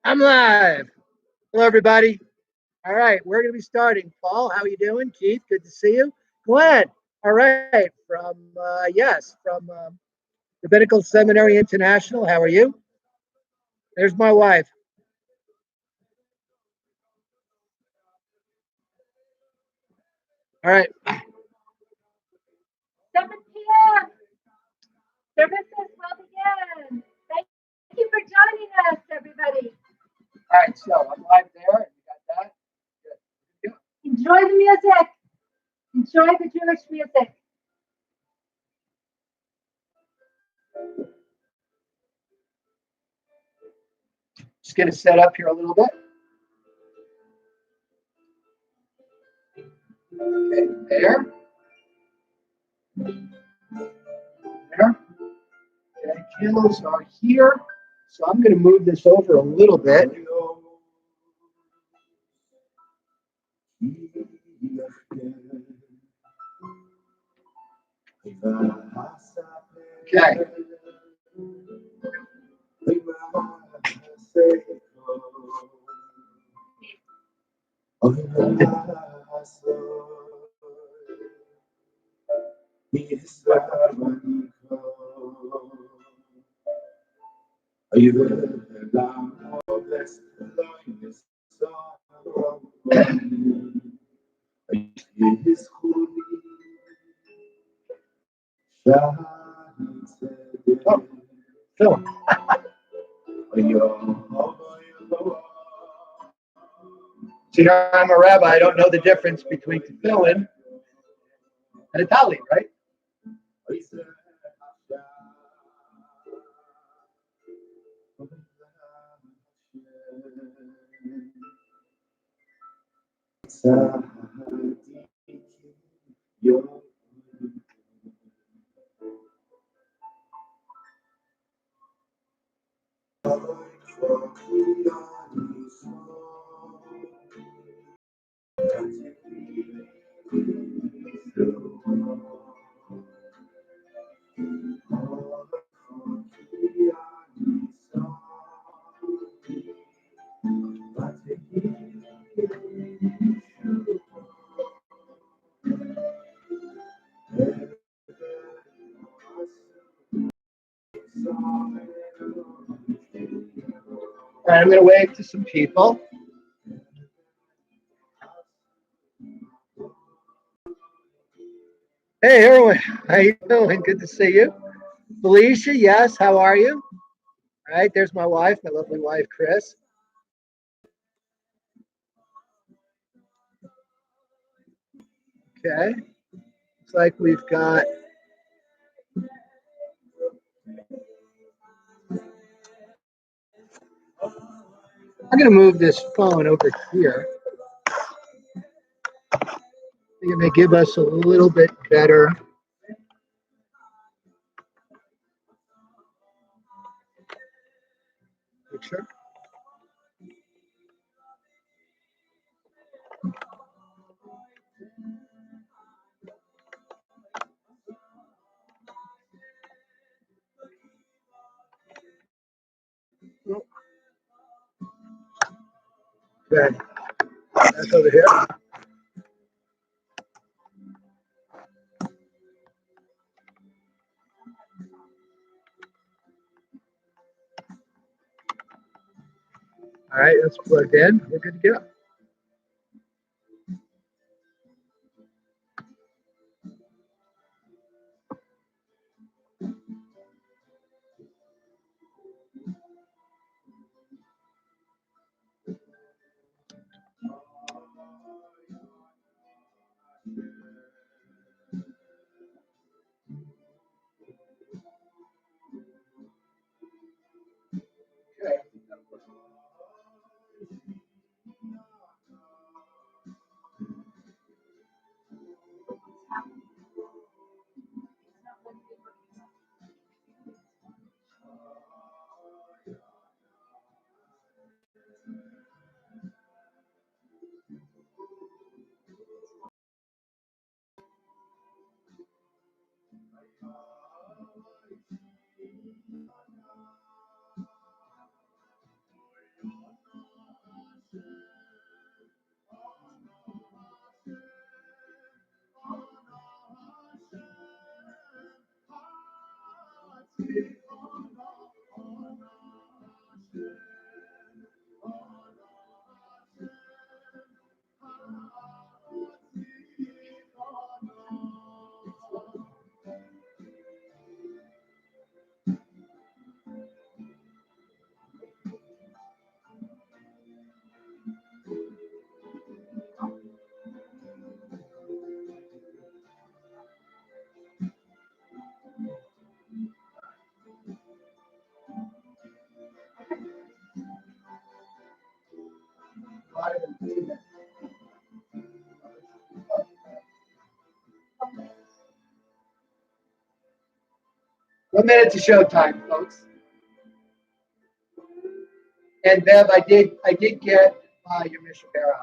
I'm live. Hello, everybody. All right, we're going to be starting. Paul, how are you doing? Keith, good to see you. Glenn, all right, from Rabbinical Seminary International. How are you? There's my wife. All right. 7 p.m. Services will begin. Thank you for joining us, everybody. All right, so I'm live there. You got that? Good. Enjoy the music. Enjoy the Jewish music. Just going to set up here a little bit. Okay, there. There. Okay, candles are here. So I'm going to move this over a little bit. Okay. Oh, Phil. See, I'm a rabbi. I don't know the difference between tefillin and a tali, right? All right, I'm going to wave to some people. Hey, Erwin, how you doing? Good to see you. Felicia, yes, how are you? All right, there's my wife, my lovely wife, Chris. Okay, looks like we've got I'm going to move this phone over here. I think it may give us a little bit better picture. Okay, that's over here. All right, that's plugged in. We're good to go. Okay. minute to showtime, folks. And Bev, I did get your Mishabera.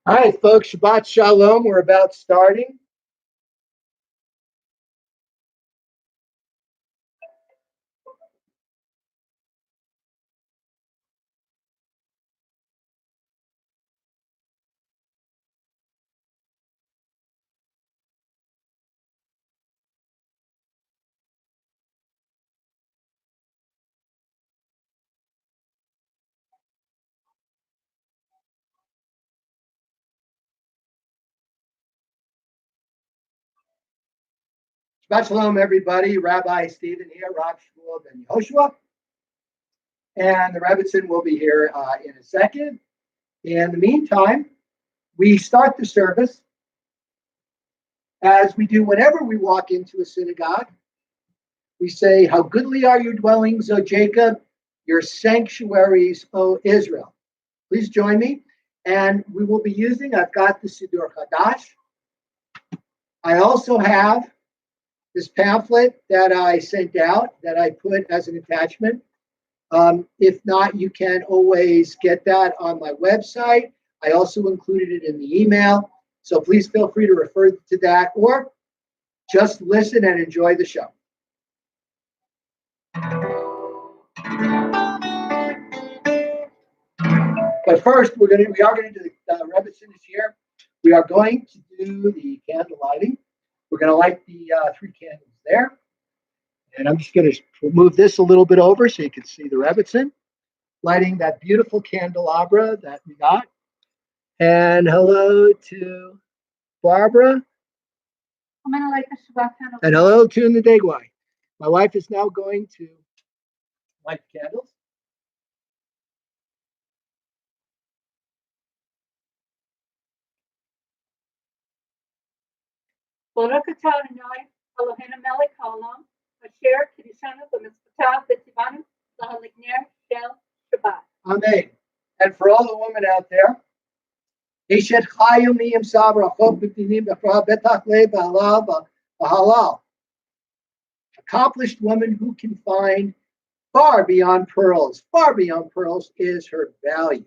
All right, folks, Shabbat Shalom. We're about starting. Shabbat Shalom, everybody. Rabbi Stephen here, Rav Shmuel ben Yehoshua. And the Rebbitzin will be here in a second. In the meantime, we start the service as we do whenever we walk into a synagogue. We say, "How goodly are your dwellings, O Jacob, your sanctuaries, O Israel." Please join me. And we will be using, I've got the Siddur Chadash. I also have this pamphlet that I sent out that I put as an attachment. If not, you can always get that on my website. I also included it in the email. So please feel free to refer to that or just listen and enjoy the show. But first, we are going to do the Rebbitzin this year. We are going to do the candle lighting. We're going to light the 3 candles there. And I'm just going to move this a little bit over so you can see the Rebbitzin lighting that beautiful candelabra that we got. And hello to Barbara. I'm going to light the Shabbat candle. And hello to Nadegwai. My wife is now going to light the candles. Baruch atah Adonai, Eloheinu melech haolam, asher kiddushanu b'mitzvotav v'tzivanu lahaligner shel Shabbat. Amen. And for all the women out there, Eshet chayu miyim sabra chok b'tinim b'chra betach le b'halal b'halal. Accomplished woman who can find far beyond pearls. Far beyond pearls is her value.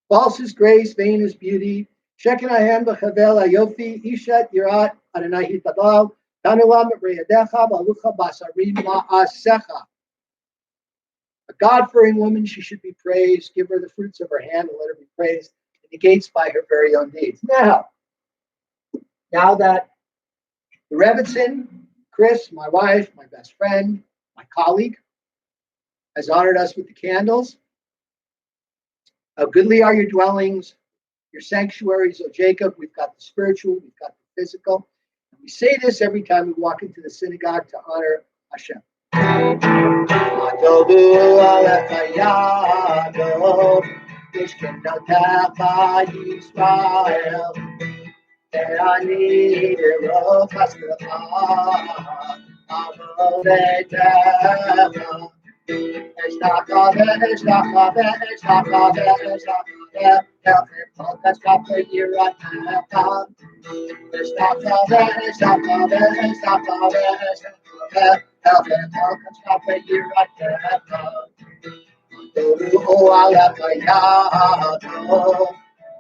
False is grace, vain is beauty. Shekinahem b'chavel ayofi ishat yirat Adonai hitadal tanulam reyadecha balucha basarim ma'asecha. A God-fearing woman, she should be praised. Give her the fruits of her hand and let her be praised. It negates by her very own deeds. Now that the Rebbitzin, Chris, my wife, my best friend, my colleague, has honored us with the candles. How goodly are your dwellings, your sanctuaries, O Jacob. We've got the spiritual, we've got the physical. And we say this every time we walk into the synagogue to honor Hashem.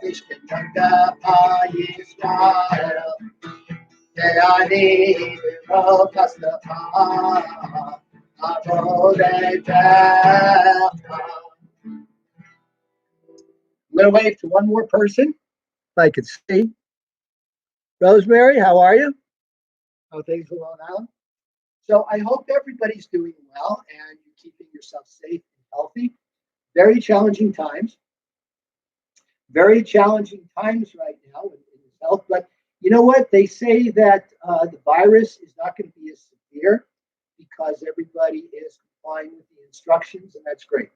Ishkitanga Yisrael, Deani Rokastapa, Avodetecha. I'm going to wave to one more person, if I could see. Rosemary, how are you? Oh, things are Long Island. So I hope everybody's doing well and you're keeping yourself safe and healthy. Very challenging times. Very challenging times right now in health. But you know what? They say that the virus is not going to be as severe because everybody is complying with the instructions, and that's great.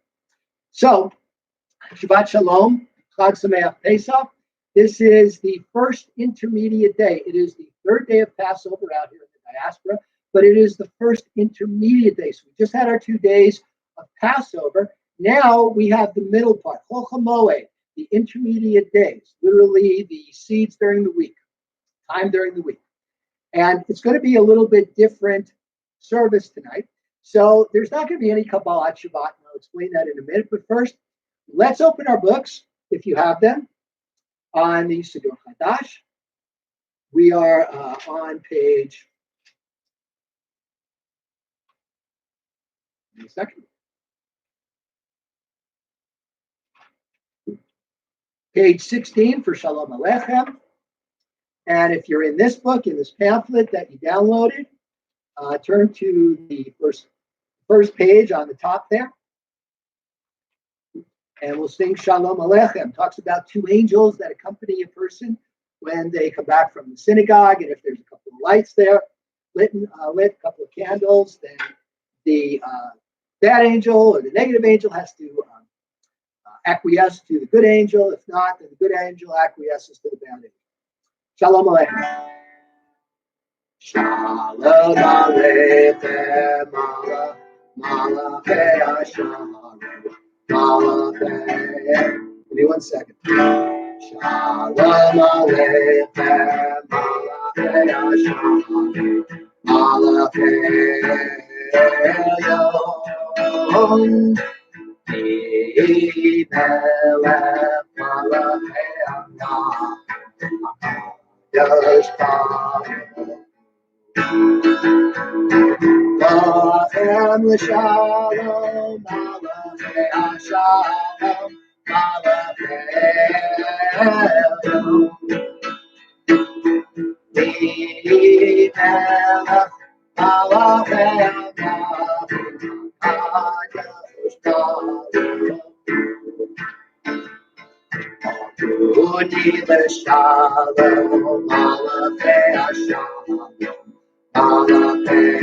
So, Shabbat Shalom, Chag Sameach Pesach. This is the first intermediate day. It is the third day of Passover out here in the diaspora, but it is the first intermediate day. So we just had our 2 days of Passover. Now we have the middle part, Chol Hamoed, the intermediate days, literally the seeds during the week, time during the week. And it's going to be a little bit different service tonight. So there's not going to be any Kabbalat Shabbat, and I'll explain that in a minute. But first, let's open our books, if you have them, on the Siddur Chadash. We are on page, in a second. Page 16 for Shalom Aleichem. And if you're in this book, in this pamphlet that you downloaded, turn to the first page on the top there. And we'll sing Shalom Aleichem. Talks about 2 angels that accompany a person when they come back from the synagogue. And if there's a couple of lights there, lit a couple of candles, then the bad angel or the negative angel has to acquiesce to the good angel. If not, then the good angel acquiesces to the bad angel. Shalom Aleichem. Shalom Aleichem, Malachei Hashem, Malachei. Give me 1 second. Shalom Aleichem, Malachei Hashem, Malachei Yom. Melech Malachei Hashem. Lachem l'shalom, malachei hashalom, malachei Yom. Melech malachei Uni l'shalom, malachei hashalom, malachei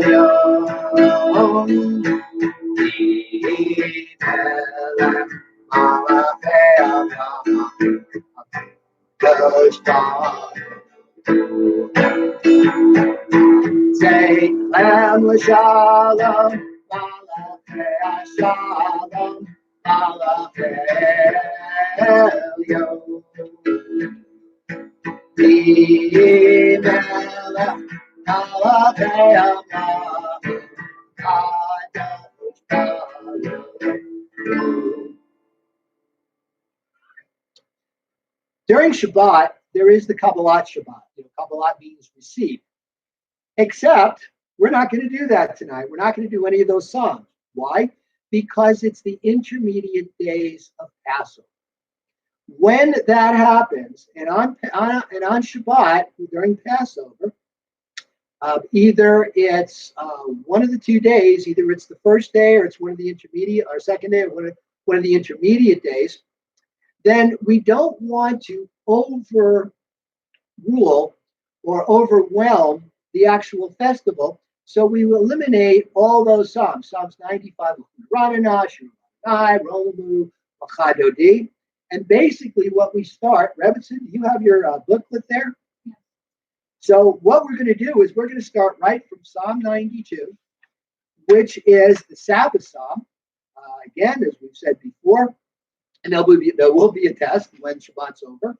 Yom. Melech malachei hashalom. Say, Lamb l'shalom, malachei hashalom, malachei Yom. Melech malachei hashalom. During Shabbat, there is the Kabbalat Shabbat. Kabbalat means receive. Except we're not going to do that tonight. We're not going to do any of those songs. Why? Because it's the intermediate days of Passover. When that happens, and on Shabbat during Passover, either it's one of the 2 days, either it's the first day or it's one of the intermediate, or second day, or one of the intermediate days. Then we don't want to overrule or overwhelm the actual festival. So we will eliminate all those psalms. Psalms 95, Romamu, Machadodi. And basically what we start, Rebbetzin, you have your booklet there? Yeah. So what we're going to do is we're going to start right from Psalm 92, which is the Sabbath Psalm. Again, as we've said before, and there will be a test when Shabbat's over.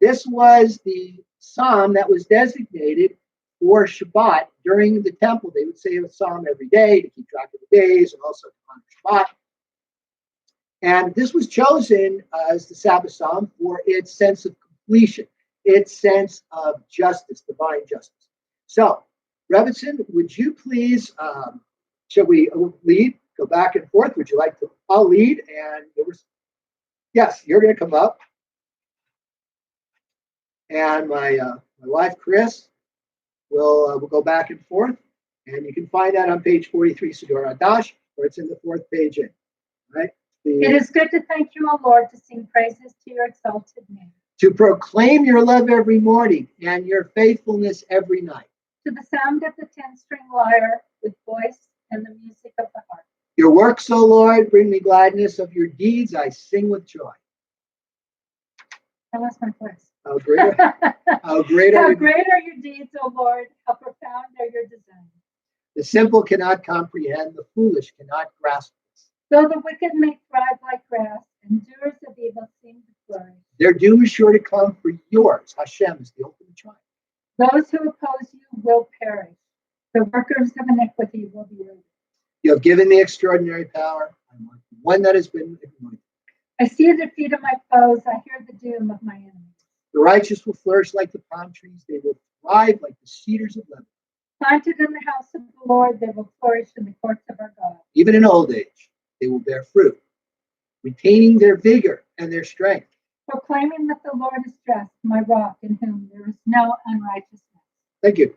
This was the psalm that was designated for Shabbat during the temple. They would say a psalm every day to keep track of the days and also on Shabbat. And this was chosen as the Sabbath psalm for its sense of completion, its sense of justice, divine justice. So, Revinson, would you please, shall we lead, go back and forth? Would you like to? I'll lead, and yes, you're going to come up. And my wife, Chris, will go back and forth. And you can find that on page 43, Siddur Hadash, or it's in the fourth page in. Right? It is good to thank you, O Lord, to sing praises to your exalted name. To proclaim your love every morning and your faithfulness every night. To the sound of the 10-string lyre with voice and the music of the harp. Your works, O Lord, bring me gladness. Of your deeds I sing with joy. I lost my voice. How great, how great How are great are your deeds, O Lord. How profound are your designs. the simple cannot comprehend, the foolish cannot grasp this. Though the wicked may thrive like grass, and doers of evil seem to flourish. Their doom is sure to come, for yours, Hashem, is the ultimate triumph. Those who oppose you will perish. The workers of iniquity will be ruined. You have given me extraordinary power. I'm like one that has been anointed. I see the feet of my foes. I hear the doom of my enemies. The righteous will flourish like the palm trees. They will thrive like the cedars of Lebanon. Planted in the house of the Lord, they will flourish in the courts of our God. Even in old age, they will bear fruit, retaining their vigor and their strength. Proclaiming that the Lord is just, my rock, in whom there is no unrighteousness. Thank you.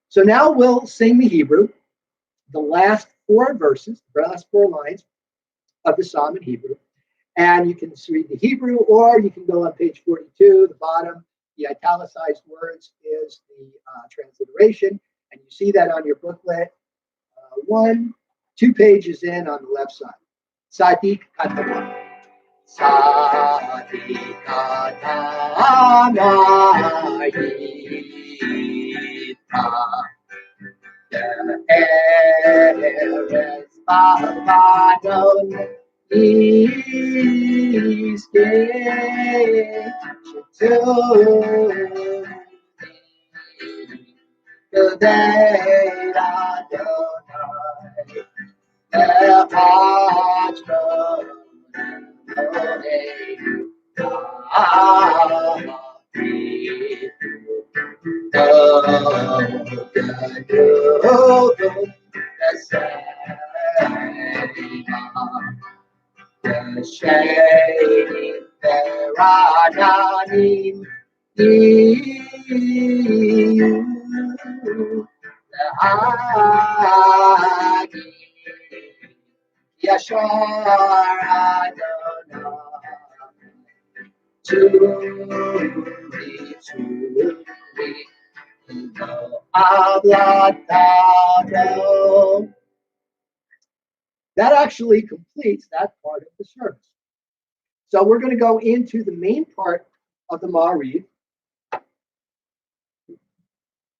So now we'll sing the Hebrew, the last four verses, the last four lines of the psalm in Hebrew. And you can read the Hebrew, or you can go on page 42, the bottom. The italicized words is the transliteration. And you see that on your booklet, 2 pages in on the left side. Sadiq Katama. Sadiq Katama. Eres Babadon Iske Today Adonai Yashar Adonai to that actually completes that part of the service. So we're going to go into the main part of the Ma'ariv.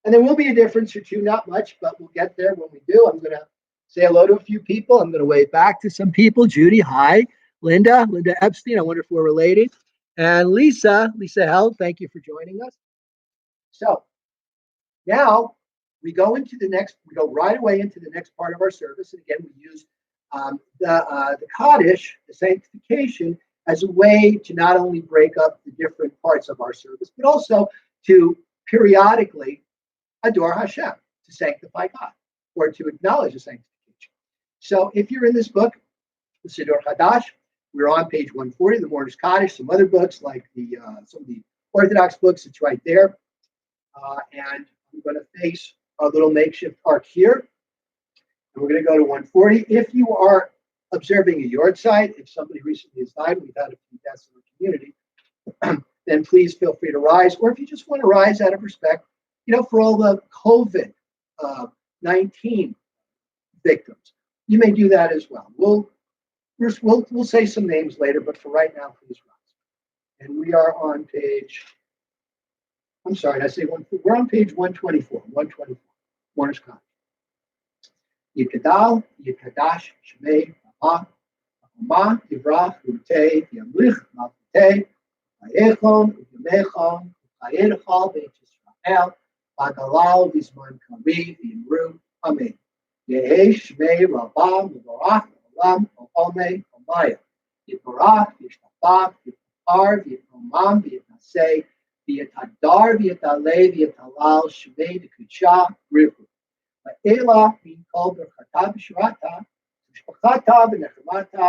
And there will be a difference or two, not much, but we'll get there when we do. I'm going to say hello to a few people. I'm going to wave back to some people. Judy, hi. Linda Epstein, I wonder if we're related. And Lisa Held, thank you for joining us. So now we go right away into the next part of our service. And again, we use the Kaddish, the sanctification, as a way to not only break up the different parts of our service, but also to periodically adore Hashem, to sanctify God, or to acknowledge the sanctification. So if you're in this book, the Siddur Hadash, we're on page 140, the Mourner's Kaddish, some other books like some of the Orthodox books, it's right there. And I'm going to face a little makeshift ark here. And we're going to go to 140. If you are observing a yard site, if somebody recently has died, we've had a few deaths in the community, then please feel free to rise. Or if you just want to rise out of respect, for all the COVID-19 victims, you may do that as well. We'll say some names later, but for right now, please rise. And we are on page. I'm sorry, did I say one? We're on page 124. 124. Mourner's Kaddish. Yikadal, Yikadash, Shemei, Ma, Yivrach, Ute, Yamlich, Mafute, Ayechon, Yamechon, Ayechal, Beit Yisrael, Bagalal, Vizman Kami, Vimru, Amen. Yehesh, Shmei, Rabam, Mubarach, Olam, Omei, Omaya. Yitbarach, Yishtafach, Yitar, Yitomam, Yitnaseh, Yitadar, Yitaleh, Yitalal, Shvei, Dekucha, Rihu. Ela, being called Berchata, B'Shirata, B'Shpachata, B'Nechemata,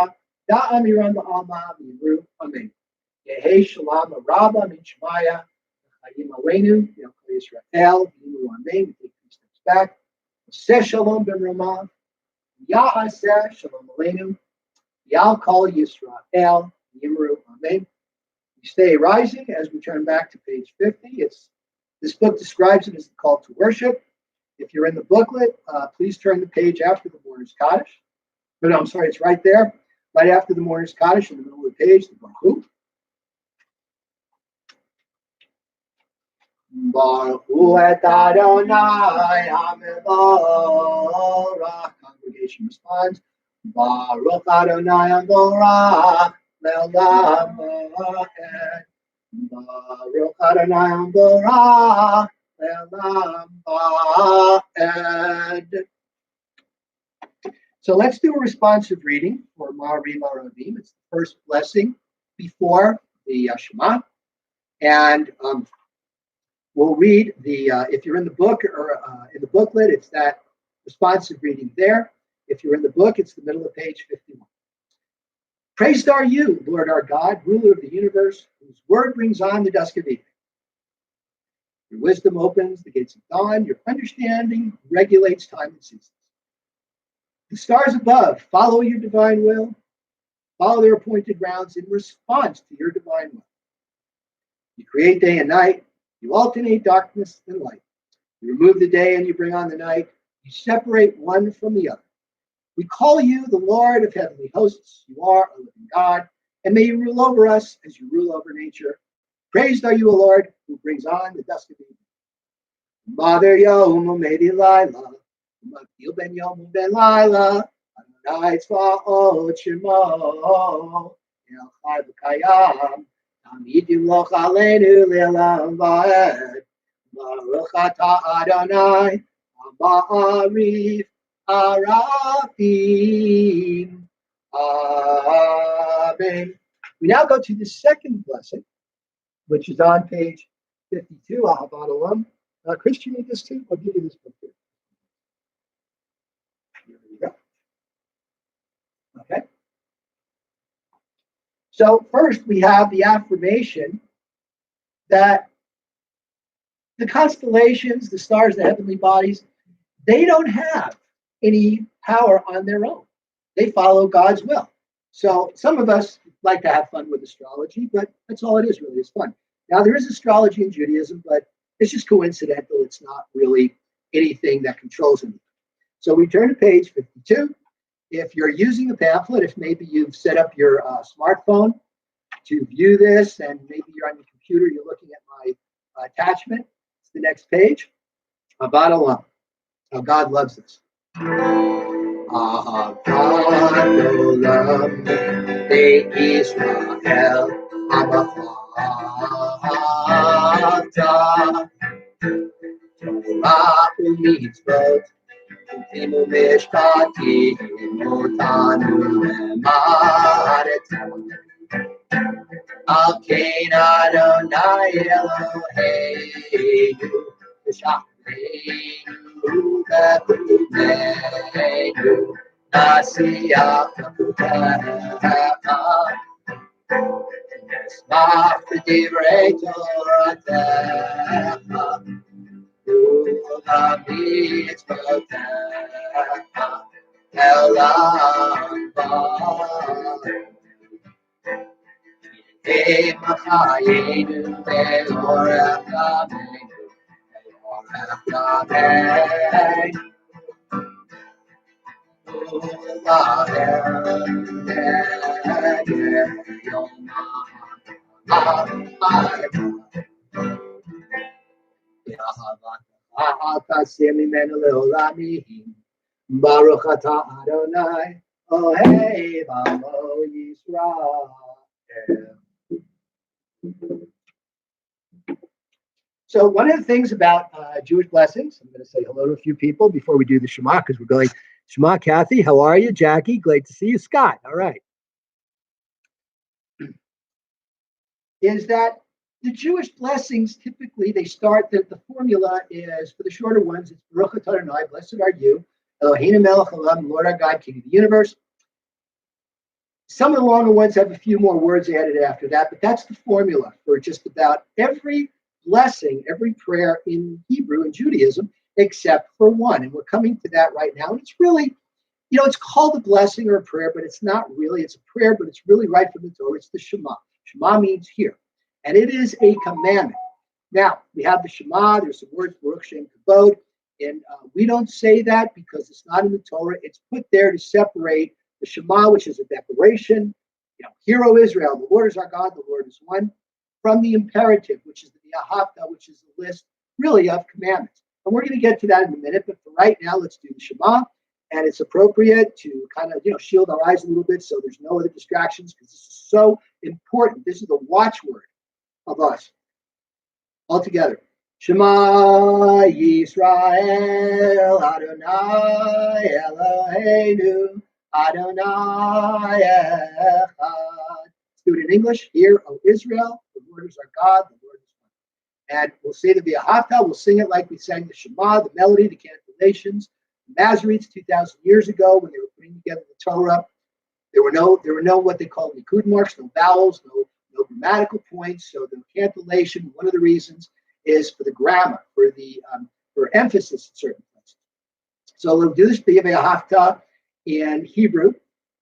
Da'am Yiran Ba'alma, B'Yimru, Amen. Yehi Shalom Rabba, Min Shemaya, Chayim Aleinu, Yelchol Yisrael, B'Yimru, Amen. We take 3 steps back. Seh Shalom Ben Ramah, Ya'aseh Shalom Aleinu, Ya'al Kol Yisrael, Yimru, Amen. We stay rising as we turn back to page 50. This book describes it as the call to worship. If you're in the booklet, please turn the page after the Mourner's Kaddish. No, I'm sorry, it's right there, right after the Mourner's Kaddish in the middle of the page, the Baruch. Baruch Hu et Adonai HaMevorach. Congregation responds, Baruch Adonai HaMevorach Le'olam Va'ed. Baruch Adonai HaMevorach Le'olam Va'ed. So let's do a responsive reading for Ma'ariv Aravim. It's the first blessing before the Shema. And we'll read if you're in the book or in the booklet, it's that responsive reading there. If you're in the book, it's the middle of page 51. Praised are you, Lord our God, ruler of the universe, whose word brings on the dusk of evening. Your wisdom opens the gates of dawn. Your understanding regulates time and seasons. The stars above follow your divine will, follow their appointed rounds in response to your divine will. You create day and night. You alternate darkness and light. You remove the day and you bring on the night. You separate one from the other. We call you the Lord of heavenly hosts. You are a living God, and may you rule over us as you rule over nature. Praised are you, O Lord, who brings on the dusk of evening. Mother Yom Medi Lila, Magil Ben Yom Ben Lila, Adonai Tzvaot Shemo, El Chai V'Kayam, Tamid Yimloch Aleinu Le'olam Va'ed. Baruch Atah Adonai, Ma'ariv Arafim. Amen. We now go to the second blessing, which is on page 52. Ahavat Olam. Chris, you need this too? I'll give you this book here. Here we go. Okay. So first we have the affirmation that the constellations, the stars, the heavenly bodies, they don't have any power on their own. They follow God's will. So some of us like to have fun with astrology, but that's all it is really, is fun. Now there is astrology in Judaism, but it's just coincidental. It's not really anything that controls anything. So we turn to page 52. If you're using the pamphlet, if maybe you've set up your smartphone to view this, and maybe you're on your computer, you're looking at my attachment, it's the next page. Ahavat Olam. How God loves us. Ahavat Olam Be'Yisrael Ahavata Torah u'mitzvot U'timu mishpatim Otanu le'ma'aretzah Al kein Adonai Eloheinu V'shachleinu V'kumeinu Nasiyah V'kutecha Nesmach V'divrei Toratecha U'hamitzvotecha Elam V'ad Machayenu Ve'orach Yameinu Ve'orach Yameinu U'lahem Ne'er Yom HaMa'ariv Ye'ahavata Taseh Mimenu Le'olamim Baruch Atah Adonai Ohev Amo Yisrael. So one of the things about Jewish blessings, I'm going to say hello to a few people before we do the Shema, because we're going, Shema, Kathy, how are you? Jackie, great to see you. Scott, all right. is that the Jewish blessings typically they start that the formula is for the shorter ones. It's Baruch atah Adonai, blessed are you, Eloheinu melech haolam, Lord our God, King of the universe. Some of the longer ones have a few more words added after that, but that's the formula for just about every blessing, every prayer in Hebrew and Judaism, except for one. And we're coming to that right now. And it's really, it's called a blessing or a prayer, but it's not really. It's a prayer, but it's really right from the Torah. It's the Shema. Shema means hear. And it is a commandment. Now, we have the Shema. There's some words, Baruch Shem Kavod. And we don't say that because it's not in the Torah. It's put there to separate the Shema, which is a declaration, hear, O Israel, the Lord is our God, the Lord is one, from the imperative, which is the Yahavta, which is a list really of commandments. And we're going to get to that in a minute, but for right now, let's do the Shema. And it's appropriate to kind of, shield our eyes a little bit so there's no other distractions because this is so important. This is the watchword of us. All together. Shema Yisrael Adonai Eloheinu Adonai Echad. Let's do it in English. Hear, O Israel, the Lord is our God, the Lord is one. And we'll say the V'ahavta, we'll sing it like we sang the Shema, the melody, the cantillations. The Masoretes 2,000 years ago, when they were putting together the Torah, there were no what they call Nikud marks, no vowels, no grammatical points. So the cantillation, one of the reasons is for the grammar, for emphasis in certain places. So we'll do this V'ahavta in Hebrew,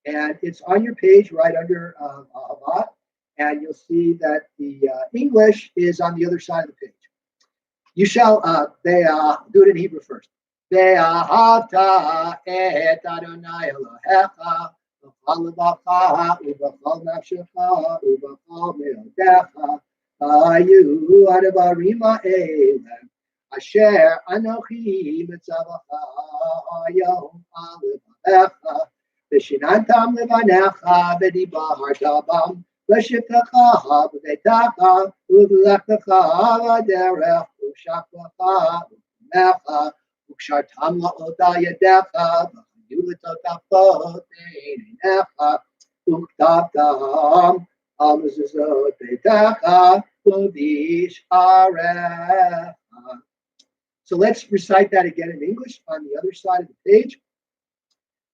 and it's on your page right under Ahavat, and you'll see that the English is on the other side of the page. You shall do it in Hebrew first. Ve'ahavta et Adonai Elohecha v'chol levacha u'v'chol nafshecha u'v'chol me'odecha hayu advarim ha'eleh asher anochi mitzavacha hayom alevacha v'shinantam levanecha v'dibarta bam v'shivtecha b'beitecha u'v'lechtecha v'derech u'shaklecha u'mecha u'kshartam la'ota yadecha v'chayu l'totafot b'einecha u'ktabtam al mezuzot beitecha u'b'sharecha. So let's recite that again in English on the other side of the page.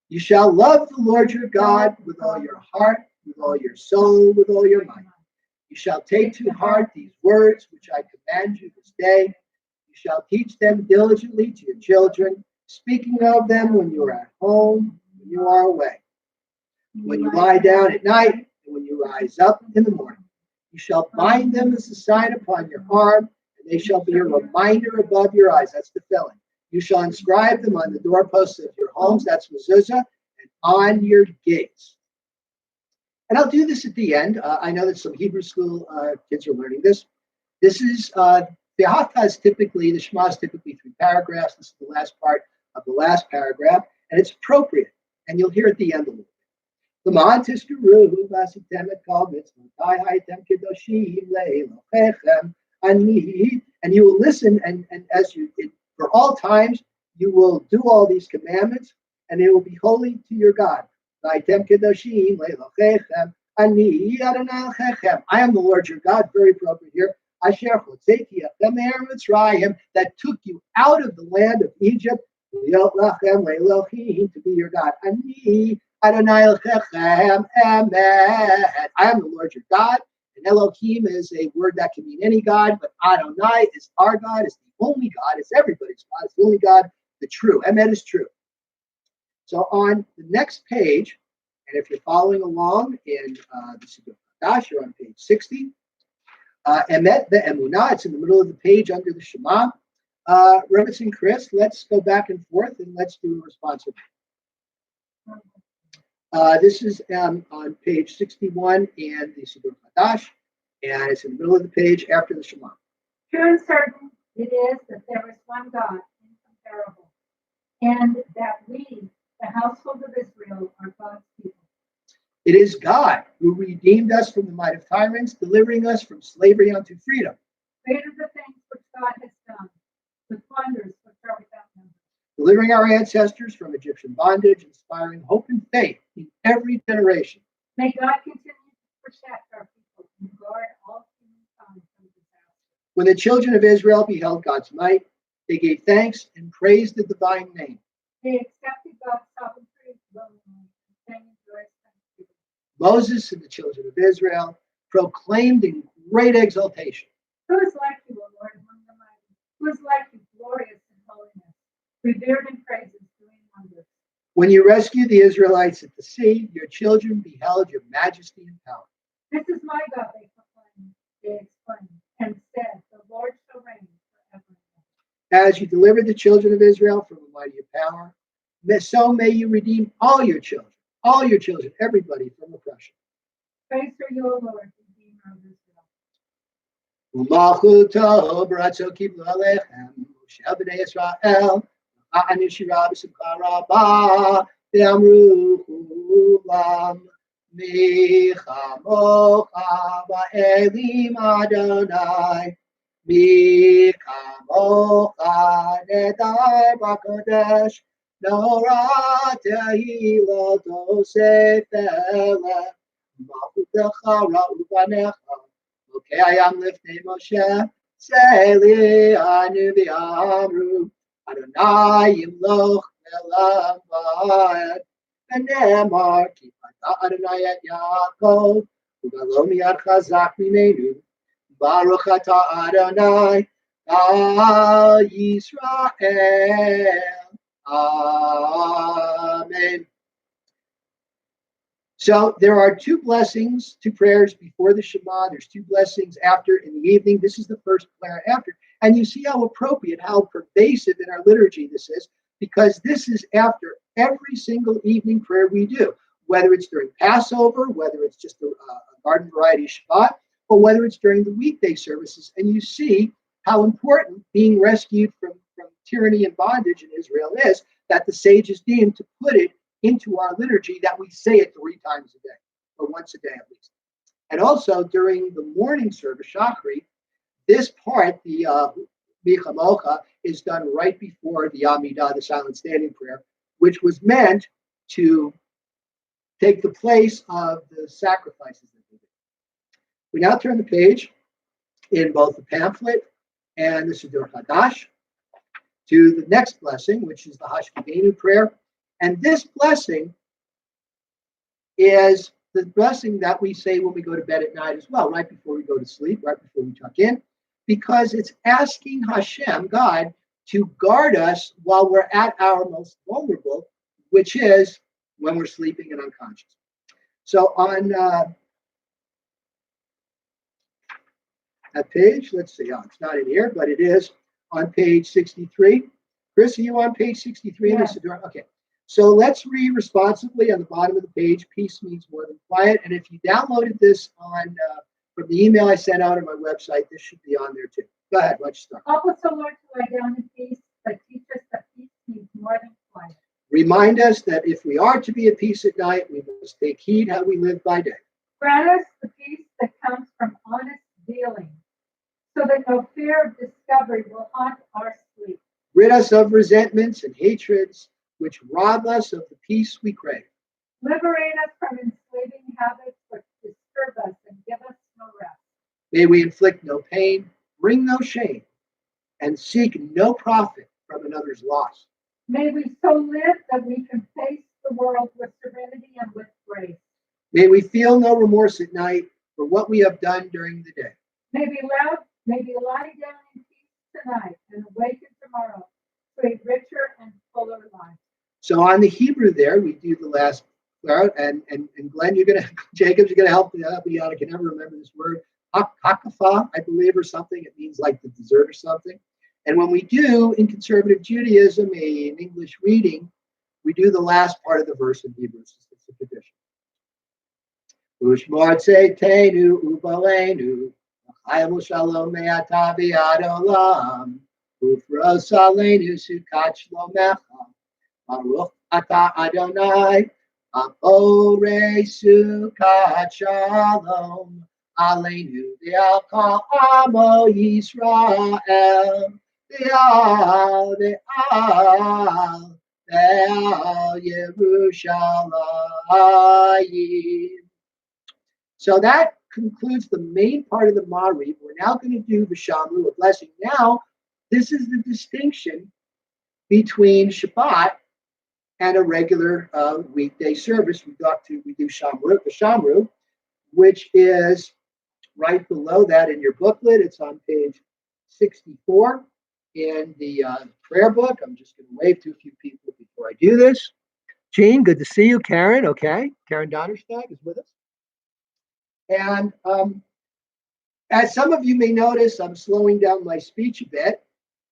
You shall love the Lord your God with all your heart, with all your soul, with all your mind. You shall take to heart these words which I command you this day. You shall teach them diligently to your children, speaking of them when you are at home, when you are away, when you lie down at night, and when you rise up in the morning. You shall bind them as a sign upon your arm, and they shall be a reminder above your eyes. That's the filling. You shall inscribe them on the doorposts of your homes. That's mezuzah, and on your gates. And I'll do this at the end. I know that some Hebrew school kids are learning this. This is the Haftarah is typically, the Shema is typically 3 paragraphs. This is the last part of the last paragraph, and it's appropriate. And you'll hear at the end a little bit. L'man tizkaru v'asitem et kol mitzvotai haytem kedoshim le'elokechem ani. And you will listen, and as you, for all times, you will do all these commandments, and they will be holy to your God. Haytem kedoshim le'elokechem ani Adonai Elokechem. I am the Lord your God. Very appropriate here. Asher hotzeti echem me'eretz Mitzrayim, that took you out of the land of Egypt. Liot lachem le'Elohim, to be your God. Ani Adonai Elokechem emet. I am the Lord your God. And Elohim is a word that can mean any God, but Adonai is our God, is the only God, it's everybody's God, it's the only God, the true. Emet is true. So on the next page, and if you're following along in the Siddur Chadash, you're on page 60. Emet ve'emunah, it's in the middle of the page under the Shema. Rebitz and Chris, let's go back and forth and let's do a responsive. This is on page 61 in the Siddur Chadash, and it's in the middle of the page after the Shema. True and certain it is that there is one God, incomparable, and that we, the household of Israel, are God's people. It is God who redeemed us from the might of tyrants, delivering us from slavery unto freedom. Great are the things which God has done, the wonders which are without number. Delivering our ancestors from Egyptian bondage, inspiring hope and faith in every generation. May God continue to protect our people and guard all When the children of Israel beheld God's might, they gave thanks and praised the divine name. They accepted God's sovereignty willingly and sang in joyous thanksgiving. Moses and the children of Israel proclaimed in great exultation. Who is like you, O Lord, among the mighty? Who is like you, glorious in holiness, revered in praises, doing wonders? When you rescued the Israelites at the sea, your children beheld your majesty and power. This is my God, they proclaimed, they exclaimed, and said, the Lord shall reign forever and ever. As you delivered the children of Israel from a mighty power, so may you redeem all your children, everybody from oppression. Praise for you, O Lord, Redeemer of Israel. U'malchuto b'ratzo kiblu alechem, Moshe b'nei Yisrael, ha'anu shira b'simcha rabah, ve'amru kulam, mi chamocha ba'elim Adonai, mi kamocha nedar b'kodesh, Nora tehila tosefele, malchutecha ra'u banecha. Okay, I am lifting Moshe. Seli anu v'amru Adonai yimloch me'olam va'ed. V'nemar ki pata Adonai et Yaakov u'galo miyad chazak mimenu. Baruch atah Adonai al Yisrael. Amen. So there are two blessings, two prayers before the Shema. There's two blessings after in the evening. This is the first prayer after. And you see how appropriate, how pervasive in our liturgy this is, because this is after every single evening prayer we do, whether it's during Passover, whether it's just a garden variety Shabbat, or whether it's during the weekday services. And you see how important being rescued from tyranny and bondage in Israel is, that the sages deemed to put it into our liturgy, that we say it 3 times a day, or once a day at least. And also during the morning service, Shachri, this part, the Michamocha, is done right before the Amidah, the silent standing prayer, which was meant to take the place of the sacrifices that we did. We now turn the page in both the pamphlet and the Siddur Hadash to the next blessing, which is the Hashkabenu prayer. And this blessing is the blessing that we say when we go to bed at night as well, right before we go to sleep, right before we tuck in, because it's asking Hashem, God, to guard us while we're at our most vulnerable, which is when we're sleeping and unconscious. So on that page, let's see, it's not in here, but it is on page 63. Chris, are you on page 63? Yes. Okay. So let's read responsibly on the bottom of the page. Peace means more than quiet. And if you downloaded this on from the email I sent out on my website, this should be on there too. Go ahead, let's start. Help us, O Lord, to lie down in peace, but teach us that peace means more than quiet. Remind us that if we are to be at peace at night, we must take heed how we live by day. Grant us the peace that comes from honest dealing, so that no fear of discovery will haunt our sleep. Rid us of resentments and hatreds, which rob us of the peace we crave. Liberate us from enslaving habits which disturb us and give us no rest. May we inflict no pain, bring no shame, and seek no profit from another's loss. May we so live that we can face the world with serenity and with grace. May we feel no remorse at night for what we have done during the day. May we lie down in peace tonight and awaken tomorrow to a richer and fuller life. So on the Hebrew there, we do the last prayer, and Glenn, Jacobs, you're gonna help me out. I can never remember this word. Hakafa, I believe, or something. It means like the dessert or something. And when we do in conservative Judaism an English reading, we do the last part of the verse in Hebrew. It's a tradition. Ushmar tzeitenu ubalenu, chayim shalom me'ata v'ad olam, ufros aleinu sukat shlomecha, baruch atah Adonai, haborei sukat shalom, aleinu v'al kol amo Yisrael, v'al Yerushalayim. So that concludes the main part of the Ma'ariv. We're now going to do the Shamru, a blessing. Now, this is the distinction between Shabbat and a regular weekday service. We do Shamru, the Shamru, which is right below that in your booklet. It's on page 64 in the prayer book. I'm just going to wave to a few people before I do this. Jean, good to see you. Karen, okay. Karen Donnerstag is with us. And as some of you may notice, I'm slowing down my speech a bit.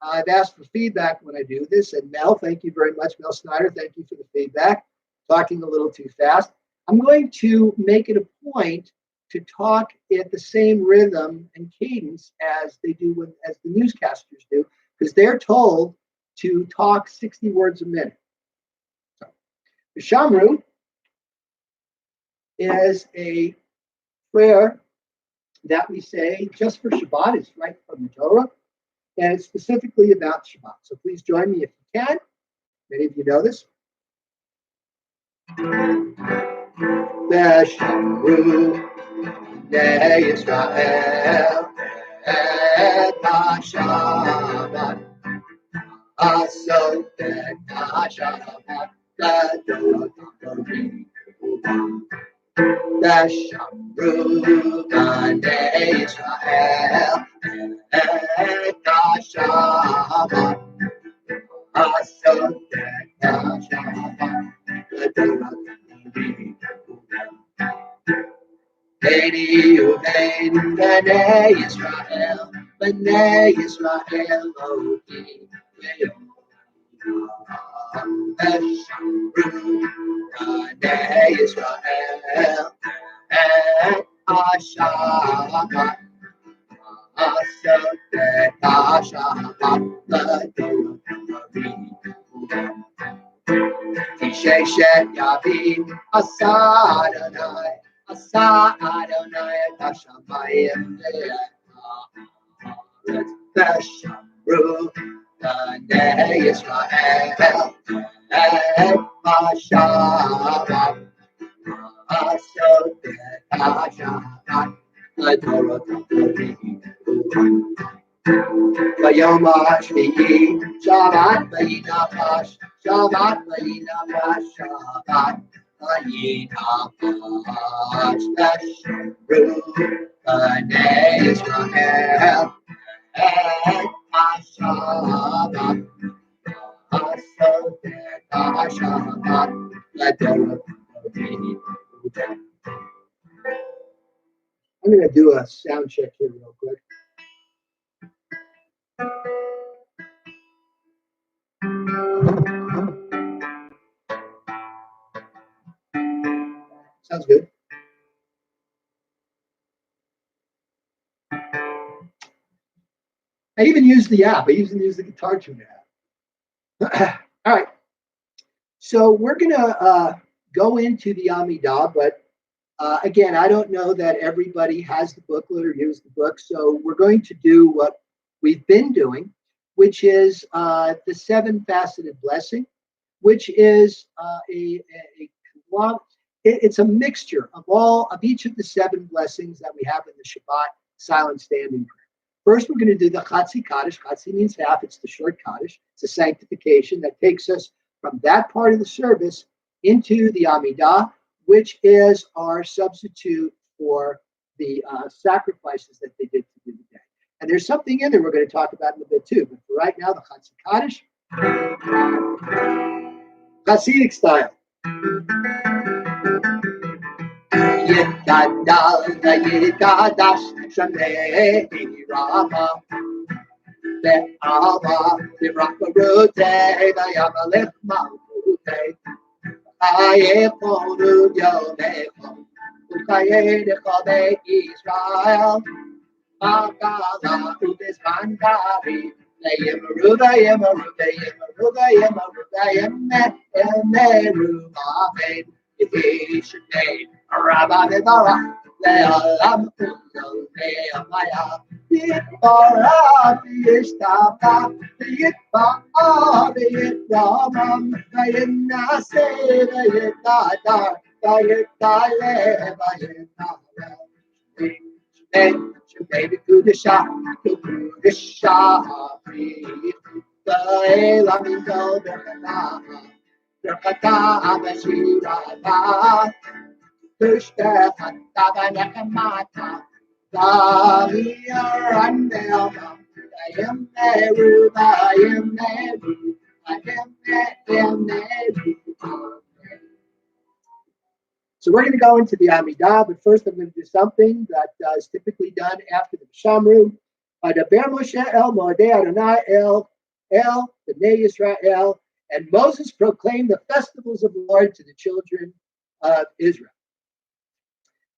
I've asked for feedback when I do this. And Mel, thank you very much. Mel Snyder, thank you for the feedback. Talking a little too fast. I'm going to make it a point to talk at the same rhythm and cadence as they do as the newscasters do, because they're told to talk 60 words a minute. So, the Shamru is a prayer that we say just for Shabbat. It's right from the Torah, and it's specifically about Shabbat. So please join me if you can. Many of you know this. Shamru Israel et Shabbat Asot et Shabbat Gadol Shamru Bnei Israel et Shabbat Asot et Shabbat Gadol Bnei Uvein Bnei Israel Elohim Shamru Bnei Israel et Shabbat Asot et Shabbat Tisheshet Yavim Asa Adonai et Hashamayim Veshamru Bnei Israel et Shabbat Asot et Shabbat Vayom HaShvi'i Shabbat Vayinapash Shabbat Vayinapash Shabbat Vayinapash Veshamru Bnei Israel et Shabbat Asot et Shabbat I'm going to do a sound check here real quick. Sounds good. I even use the app. I even use the Guitar Tuner app. All right. So we're going to go into the Amidah, but again, I don't know that everybody has the booklet or used the book. So we're going to do what we've been doing, which is the seven-faceted blessing, which is it's a mixture of each of the seven blessings that we have in the Shabbat silent standing prayer. First, we're going to do the Chatzi Kaddish. Chatzi means half. It's the short Kaddish. It's a sanctification that takes us from that part of the service into the Amidah, which is our substitute for the sacrifices that they did to do the day. And there's something in there we're going to talk about in a bit too. But for right now, the Chatzi Kaddish, Hasidic style. Yitgadal v'yitgadash shamei rama ve'ava v'rakarutei v'yamalech malchutei v'ayefonu yomecha v'chayedecha be'Yisrael v'gala u'bizman gari v'yimaru v'yimaru v'yimaru v'yimaru v'yimeru amen. Yishnei Rabba V'Bara Le'alam Kullo Le'amaya Yitbara V'yishtava V'yitba'a V'yitramam V'yinaseh V'yitadar V'yitale V'yitale Maybe to the shop, the Lamino, the Kata, Abashira, Tushka, Tabanaka, Lamia, and Melba. I am Meru, I am Meru, I am Meru. So we're going to go into the Amidah, but first I'm going to do something that is typically done after the Shamru. Adaber Moshe El Moadei Adonai El Bnei Yisrael, and Moses proclaimed the festivals of the Lord to the children of Israel.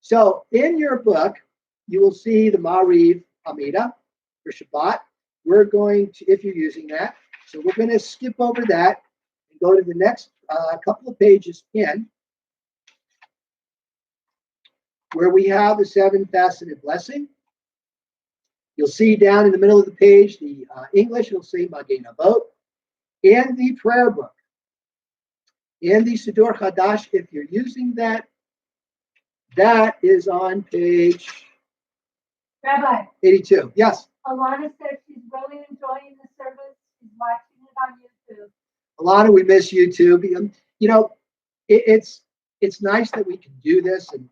So in your book, you will see the Ma'ariv Amidah for Shabbat. We're going to, if you're using that, so we're going to skip over that and go to the next couple of pages in, where we have the 7 faceted blessing. You'll see down in the middle of the page, the English, it'll say Magen Avot, and the prayer book. And the Siddur Chadash, if you're using that, that is on page Rabbi, 82. Yes? Alana said she's really enjoying the service. She's watching it on YouTube. Alana, we miss you too. You know, it's nice that we can do this, and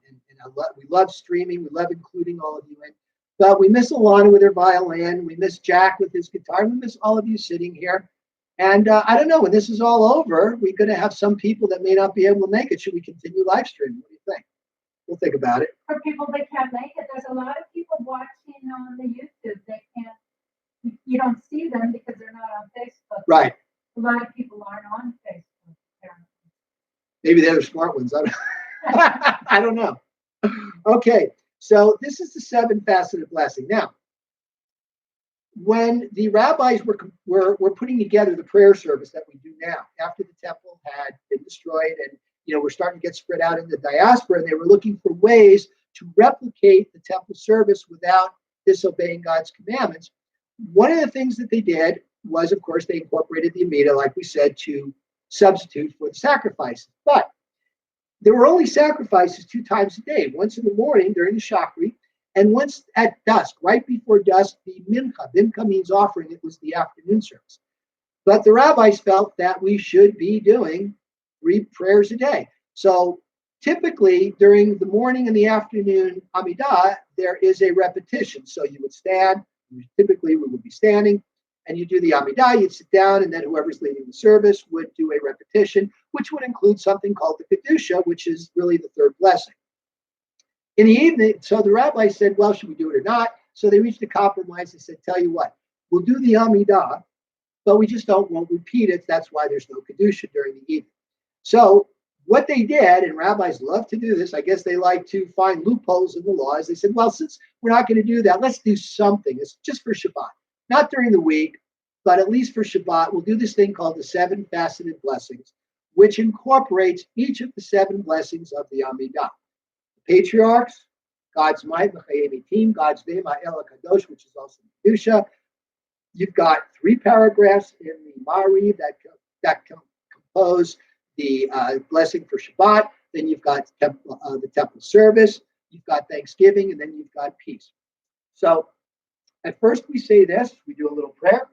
we love streaming. We love including all of you in. But we miss Alana with her violin. We miss Jack with his guitar. We miss all of you sitting here. And I don't know, when this is all over, we're going to have some people that may not be able to make it. Should we continue live streaming? What do you think? We'll think about it. For people that can't make it, there's a lot of people watching on the YouTube. They can't, you don't see them because they're not on Facebook. Right. A lot of people aren't on Facebook, apparently. Maybe they're the smart ones. I don't know. Okay, so this is the 7 faceted blessing. Now, when the rabbis were putting together the prayer service that we do now, after the temple had been destroyed and we're starting to get spread out in the diaspora, and they were looking for ways to replicate the temple service without disobeying God's commandments. One of the things that they did was, of course, they incorporated the Amidah, like we said, to substitute for the sacrifices. But there were only sacrifices 2 times a day, once in the morning during the Shachri, and once at dusk, right before dusk, the Mincha. Mincha means offering. It was the afternoon service. But the rabbis felt that we should be doing 3 prayers a day. So typically during the morning and the afternoon Amidah, there is a repetition. So you would stand, typically we would be standing, and you do the Amidah, you'd sit down, and then whoever's leading the service would do a repetition, which would include something called the Kedusha, which is really the 3rd blessing. In the evening, so the rabbi said, well, should we do it or not? So they reached a compromise. They said, tell you what, we'll do the Amidah, but we just won't repeat it. That's why there's no Kedusha during the evening. So what they did, and rabbis love to do this, I guess they like to find loopholes in the laws. They said, well, since we're not going to do that, let's do something. It's just for Shabbat. Not during the week, but at least for Shabbat, we'll do this thing called the 7 faceted blessings, which incorporates each of the 7 blessings of the Amidah. The patriarchs, God's might, God's name, El Kadosh, which is also Kedusha. You've got 3 paragraphs in the Ma'ariv that compose the blessing for Shabbat. Then you've got the temple service. You've got Thanksgiving, and then you've got peace. So at first we say this. We do a little prayer.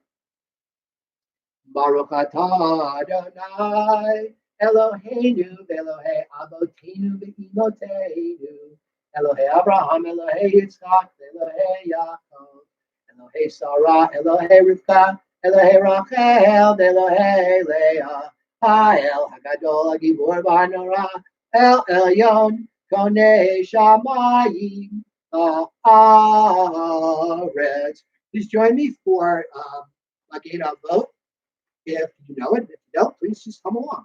Baruch atah Adonai Eloheinu v'Elohei Avotinu v'Imotenu Elohei Abraham, Elohei Yitzchak, Elohei Yaakov, Elohei Sarah, Elohei Rivka, Elohei Rachel, Elohei Leah, Ha'el Hagadol Hagibor V'Hanora, El Elyon Konei Shamayim Haaretz. Please join me for Magen Avot. If you know it, if you don't, please just come along.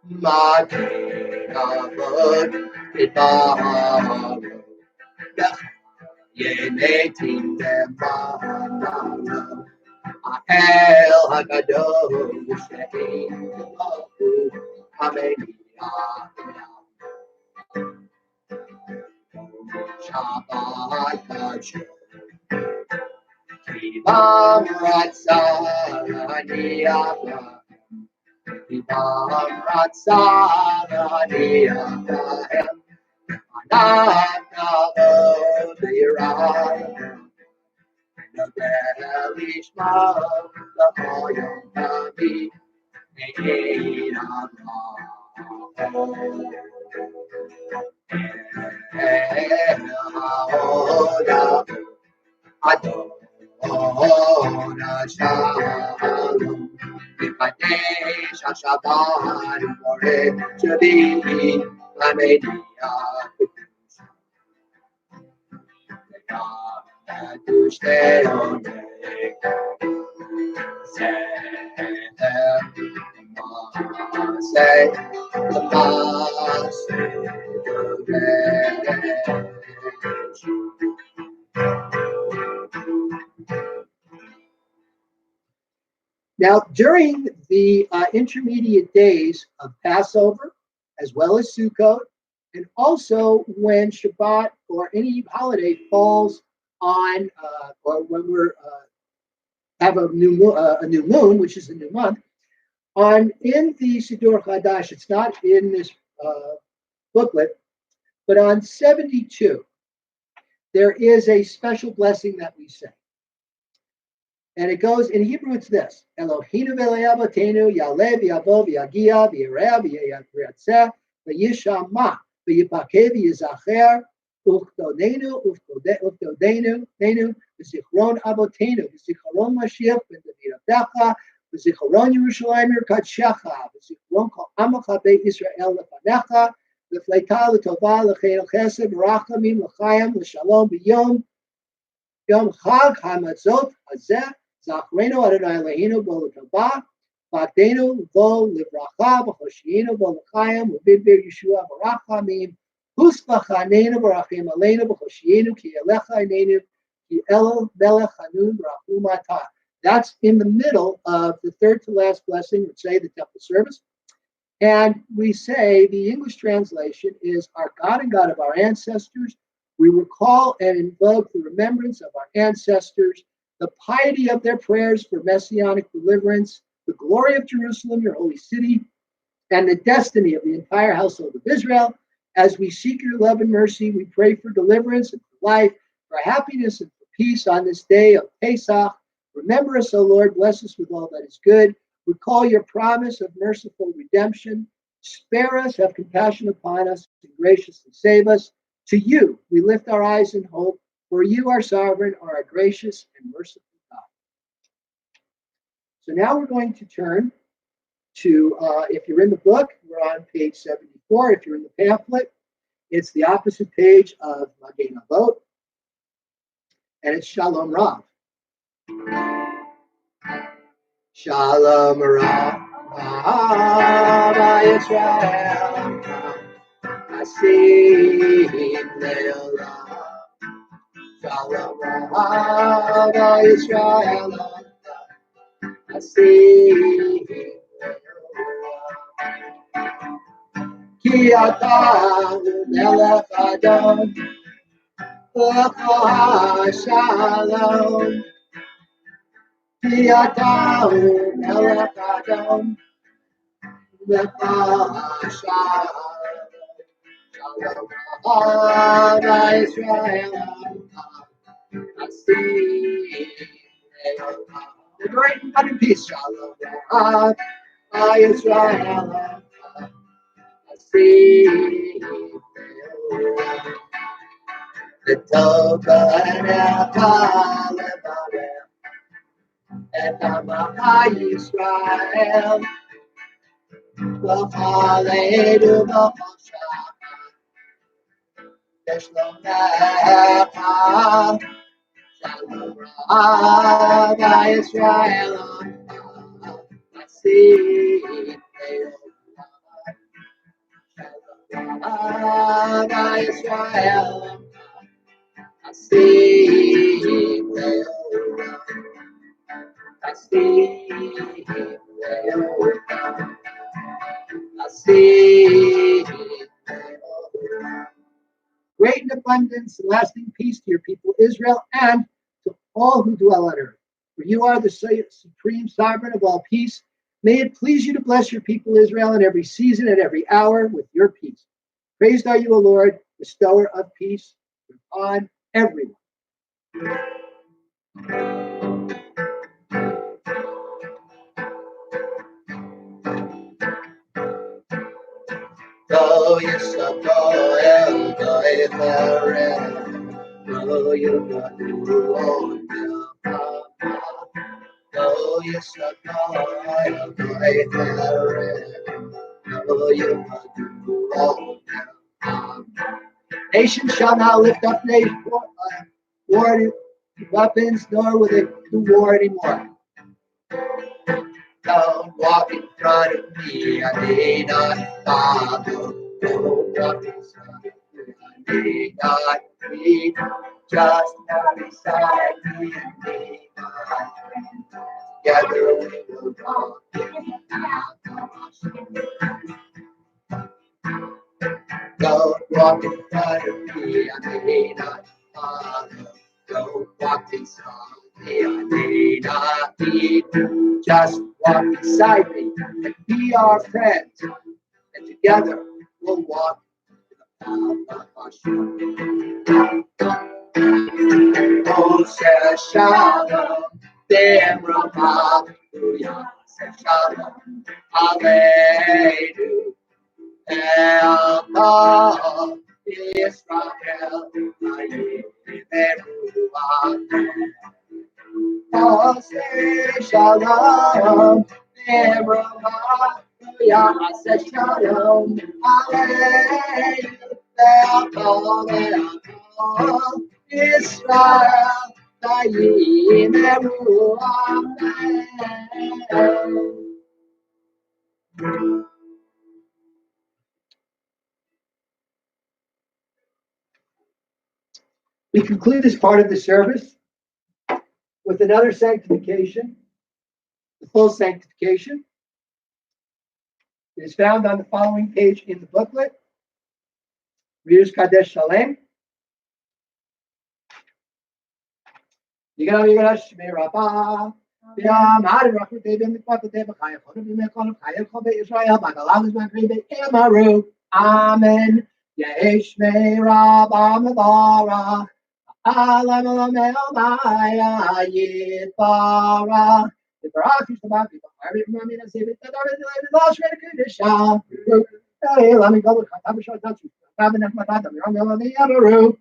Magen Avot V'Taharo Yemetim V'Manaro El Hagadosh She'elohu Hameniah Shabbat Kadosh Kibam Ratzani Abraham Kibam Ratzani Abraham Now, during the intermediate days of Passover, as well as Sukkot, and also when Shabbat or any holiday falls on, or when we're have a new moon, which is a new month, on in the Siddur Chadash, it's not in this booklet, but on 72, there is a special blessing that we say. And it goes, in Hebrew, it's this. Eloheinu v'le'avotenu yalev yavo v'yagia v'yirev v'yatzeh v'yishama v'yipakeh v'yizacher uchtodenu v'zichron avotenu v'zichron Mashiach ben David Abdecha v'zichron Yerushalayim yirkadshecha v'zichron kol amacha beit Yisrael lefanecha v'fleita l'tova l'chein chesed v'rachamim l'chayim l'shalom b'yom Yom Chag HaMatzot Hazeh Zachrenu Adonai Eloheinu Bo L'Tova V'Agdenu Bo L'Bracha V'Choshienu Bo L'Chayim V'Bidber Yeshua V'Rachamim Huspachanenu V'Rachim Aleinu V'Choshienu Ki Elecha Einenu Ki El Melech Hanun V'Rachum Atah. That's in the middle of the third to last blessing, which say the temple service. And we say the English translation is our God and God of our ancestors. We recall and invoke the remembrance of our ancestors, the piety of their prayers for messianic deliverance, the glory of Jerusalem, your holy city, and the destiny of the entire household of Israel. As we seek your love and mercy, we pray for deliverance and for life, for happiness and for peace on this day of Pesach. Remember us, O Lord, bless us with all that is good. We call your promise of merciful redemption. Spare us, have compassion upon us, and graciously save us. To you we lift our eyes in hope, for you are sovereign, are a gracious and merciful God. So now we're going to turn to, if you're in the book, we're on page 74. If you're in the pamphlet, it's the opposite page of Magen Avot, and it's Shalom Rav. Shalom Rav, Yisrael, Asim Le'olam. Shalom Rav, Yisrael, Asim Ki Ata Melech Adon, Lecha Shalom. Ki Ata Melech Adon, Lecha Shalom. Shalom Rav, Yisrael, Asim Le'olam. The great and in peace, Shalom Rav, Yisrael, Asim Le'olam. The Tova and Levarech et Amach Yisrael v'chaleinu v'choshav v'shlomecha Shalom Rav Yisrael Asim Le'olam. Shalom Rav Yisrael Asim Le'olam. Asim Le'olam. Asim Le'olam. Great in abundance and lasting peace to your people Israel and to all who dwell on earth. For you are the supreme sovereign of all peace. May it please you to bless your people Israel in every season and every hour with your peace. Praised are you, O Lord, bestower of peace upon everyone. Go Yisrael, go Ephraim, go Yehuda, go Yisrael, go Ephraim, go Yehuda. Nation shall not lift up war weapons, nor will they do war anymore. Don't walk in front of me, I may not follow. Don't walk beside me, I may not lead. Just come beside me and be my friend. Together we will walk in Don't walk in front of me, I may not follow. Don't walk beside me, I may not lead. Just walk beside me and be our friends. And together we'll walk in the path of Hashem. Moshe Shalom, Demrama, Yaseh Shalom, Aleinu, El Israel, Moshe Shalom, Demrama, Yaseh Shalom, Aleinu, Israel, we conclude this part of the service with another sanctification, the full sanctification. It is found on the following page in the booklet. Readers Kadesh Shalem. Yigam Yigash Merabah. Yam Hadi Rachut Devim Mikvat Devim Chayach Chodem Yimekon Chayach Chobe Israel Bagalam Zman Kribe Emaru. Amen. Yesh Merabah Mevarach. Alam Elamel Maya Yitbarach. Yitbarach Yishtabach Yitbarach Yitbarach Yitbarach Yitbarach Yitbarach Yitbarach Hey, let me go with Katabasha Tachi. Cabinet Matata, Miranda, the Amaru.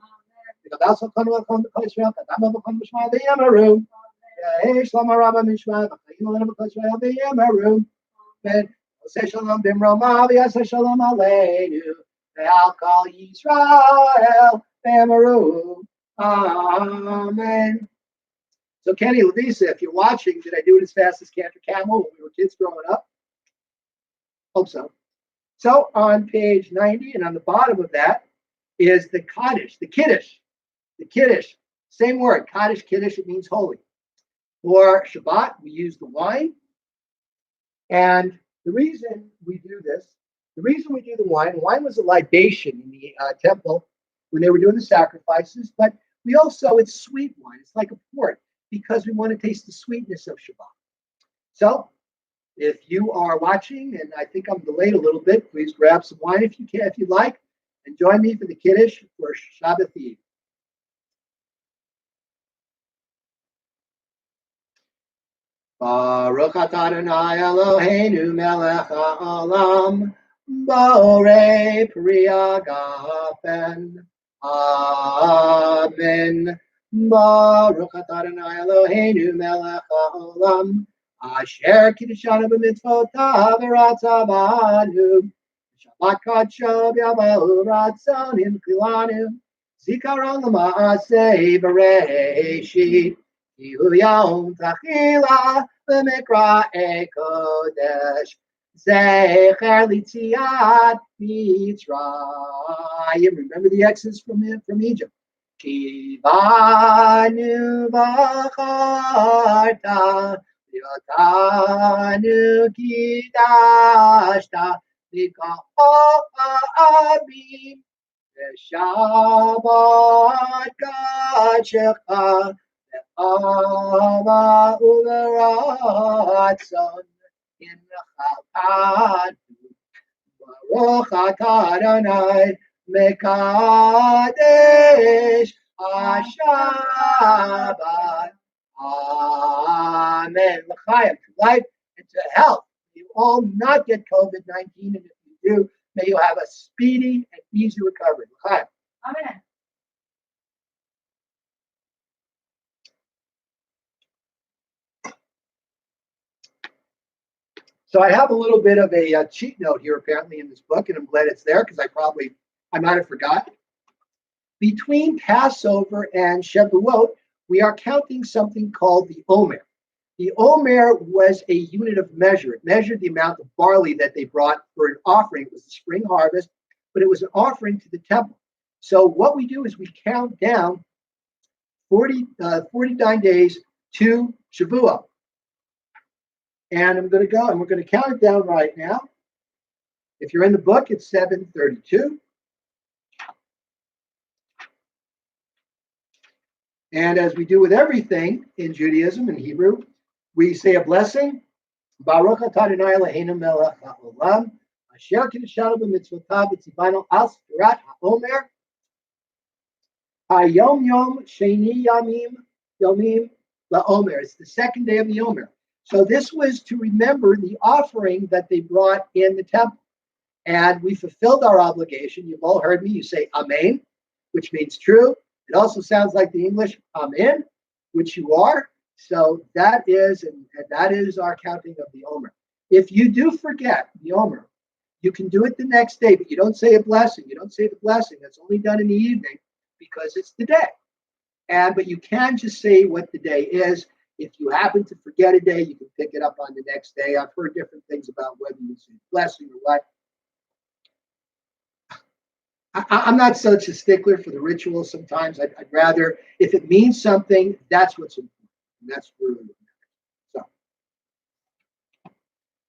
Because also come to the Israel, Katama become the Amaru. Hey, Shlama Rabba Mishma, the Israel, the Amaru. Then, say Shalom Bimroma, say Shalom Aleinu. I'll call Israel, the Amaru. Amen. So, Kenny Levisa, if you're watching, did I do it as fast as Cantor Camel when we were kids growing up? Hope so. So on page 90 and on the bottom of that is the Kaddish, the Kiddush. Same word, Kaddish, Kiddush, it means holy. For Shabbat, we use the wine. And the reason we do the wine was a libation in the temple when they were doing the sacrifices, but we also, it's sweet wine. It's like a port because we want to taste the sweetness of Shabbat. So if you are watching, and I think I'm delayed a little bit, please grab some wine if you can, if you like, and join me for the Kiddush for Shabbat Eve. Baruch atah Adonai Eloheinu melech ha'olam, borei pri hagafen. Amen. Baruch atah Adonai Eloheinu melech ha'olam, Asher Kiddushanu b'mitzvotav v'ratzavanu, Shabbat kadsho b'yavahu ratzonim chilanu, Zikaron l'ma'aseh b'reishit, Kihu yom tachila v'mikra'e kodesh, Zecher l'tziat Mitzrayim. Remember the exodus from Egypt. Kivanu b'charta, Yotanu kidashta lika'abim v'shabbat kadshecha ve'ama uveratzon in chalkanu Baruch atah Adonai Mekadesh HaShabbat. Amen. L'chaim, to life and to health. May you all not get COVID-19, and if you do, may you have a speedy and easy recovery. L'chaim. Amen. So I have a little bit of a cheat note here, apparently, in this book, and I'm glad it's there because I might have forgotten. Between Passover and Shavuot, we are counting something called the Omer. The Omer was a unit of measure. It measured the amount of barley that they brought for an offering. It was the spring harvest, but it was an offering to the temple. So what we do is we count down 49 days to Shavuot. And I'm going to go, and we're going to count it down right now. If you're in the book, it's 7:32. And as we do with everything in Judaism and Hebrew, we say a blessing. Baruch atah Adonai Eloheinu melech haolam, asher kiddushanu b'mitzvotav v'tzivanu al sfirat haomer, hayom yom sheni yomim laomer. It's the second day of the Omer. So this was to remember the offering that they brought in the temple. And we fulfilled our obligation. You've all heard me. You say Amen, which means true. It also sounds like the English Amen, which you are. So that is, and that is our counting of the Omer. If you do forget the Omer, you can do it the next day, but you don't say a blessing. You don't say the blessing. That's only done in the evening because it's the day. But you can just say what the day is. If you happen to forget a day, you can pick it up on the next day. I've heard different things about whether you say blessing or what. I'm not such a stickler for the ritual sometimes. I'd rather, if it means something, that's what's important. And that's really what matters.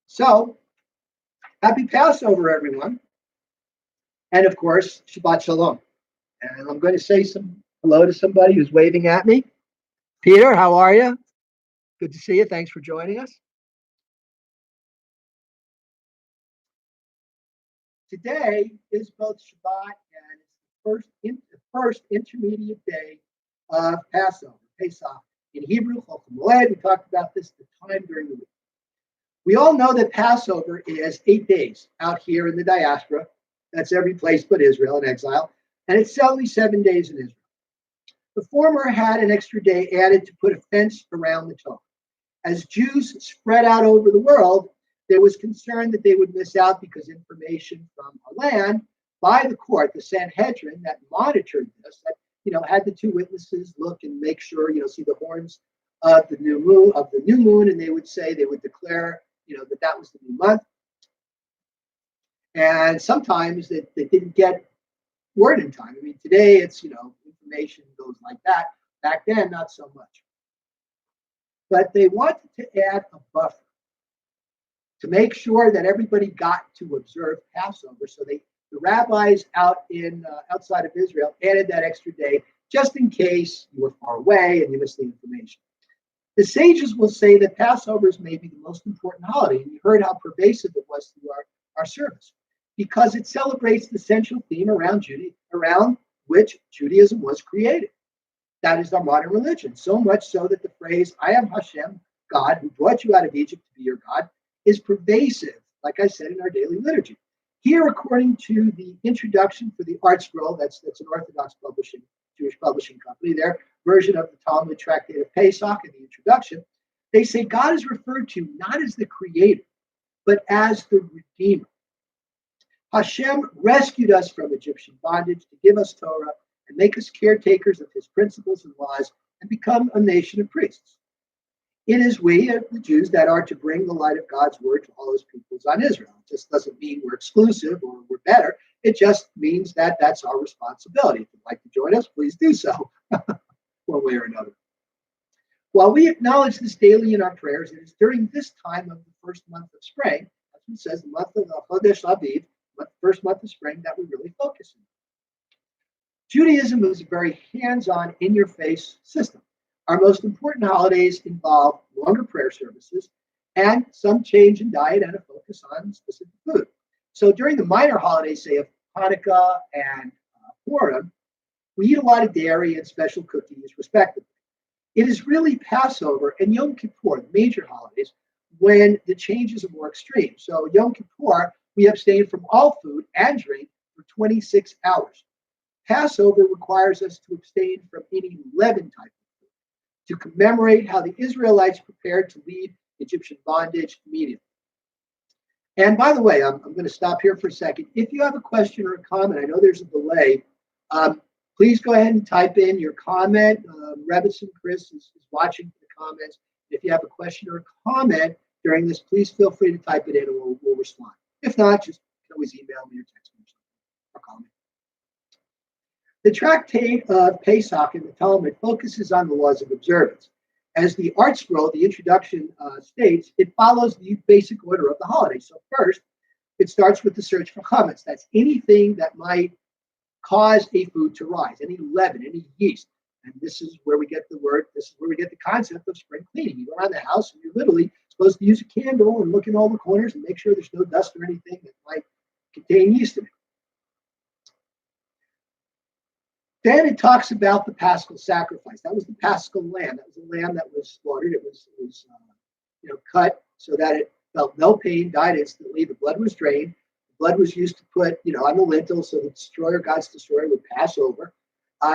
So, happy Passover, everyone. And of course, Shabbat Shalom. And I'm going to say some hello to somebody who's waving at me. Peter, how are you? Good to see you. Thanks for joining us. Today is both Shabbat and it's the first intermediate day of Passover, Pesach. In Hebrew, Chol Moed, we talked about this the time during the week. We all know that Passover is 8 days out here in the diaspora. That's every place but Israel in exile. And it's only 7 days in Israel. The former had an extra day added to put a fence around the Torah. As Jews spread out over the world, there was concern that they would miss out because information from a land by the court, the Sanhedrin, that monitored this, that had the two witnesses look and make sure, see the horns of the new moon, and they would declare, that was the new month. And sometimes they didn't get word in time. I mean, today it's information goes like that. Back then, not so much. But they wanted to add a buffer to make sure that everybody got to observe Passover. So the rabbis outside of Israel added that extra day just in case you were far away and you missed the information. The sages will say that Passover is maybe the most important holiday. And you heard how pervasive it was through our service because it celebrates the central theme around which Judaism was created. That is our modern religion. So much so that the phrase, I am Hashem, God, who brought you out of Egypt to be your God, is pervasive, like I said, in our daily liturgy. Here, according to the introduction for the Art Scroll, that's an Orthodox Jewish publishing company, their version of the Talmud tractate of Pesach in the introduction, they say God is referred to not as the creator, but as the redeemer. Hashem rescued us from Egyptian bondage to give us Torah and make us caretakers of his principles and laws and become a nation of priests. It is we, the Jews, that are to bring the light of God's word to all his peoples on Israel. It just doesn't mean we're exclusive or we're better. It just means that that's our responsibility. If you'd like to join us, please do so, one way or another. While we acknowledge this daily in our prayers, it is during this time of the first month of spring, as it says, the month of Chodesh Aviv, the first month of spring, that we really focus on. Judaism is a very hands-on, in-your-face system. Our most important holidays involve longer prayer services and some change in diet and a focus on specific food. So during the minor holidays, say of Hanukkah and Purim, we eat a lot of dairy and special cookies, respectively. It is really Passover and Yom Kippur, the major holidays, when the changes are more extreme. So Yom Kippur, we abstain from all food and drink for 26 hours. Passover requires us to abstain from any leavened type of food to commemorate how the Israelites prepared to leave Egyptian bondage immediately. And by the way, I'm going to stop here for a second. If you have a question or a comment, I know there's a delay. Please go ahead and type in your comment. Rebitson Chris is watching the comments. If you have a question or a comment during this, please feel free to type it in and we'll respond. If not, just you can always email me or text me or call me. The tractate of Pesach in the Talmud focuses on the laws of observance. As the art scroll, the introduction states, it follows the basic order of the holiday. So first, it starts with the search for chametz. That's anything that might cause a food to rise, any leaven, any yeast. And this is where we get the concept of spring cleaning. You go around the house and you're literally supposed to use a candle and look in all the corners and make sure there's no dust or anything that might contain yeast in it. Then it talks about the Paschal sacrifice. That was the Paschal lamb. That was a lamb that was slaughtered. It was cut so that it felt no pain, died instantly. The blood was drained. The blood was used to put on the lintel so the destroyer, God's destroyer, would pass over.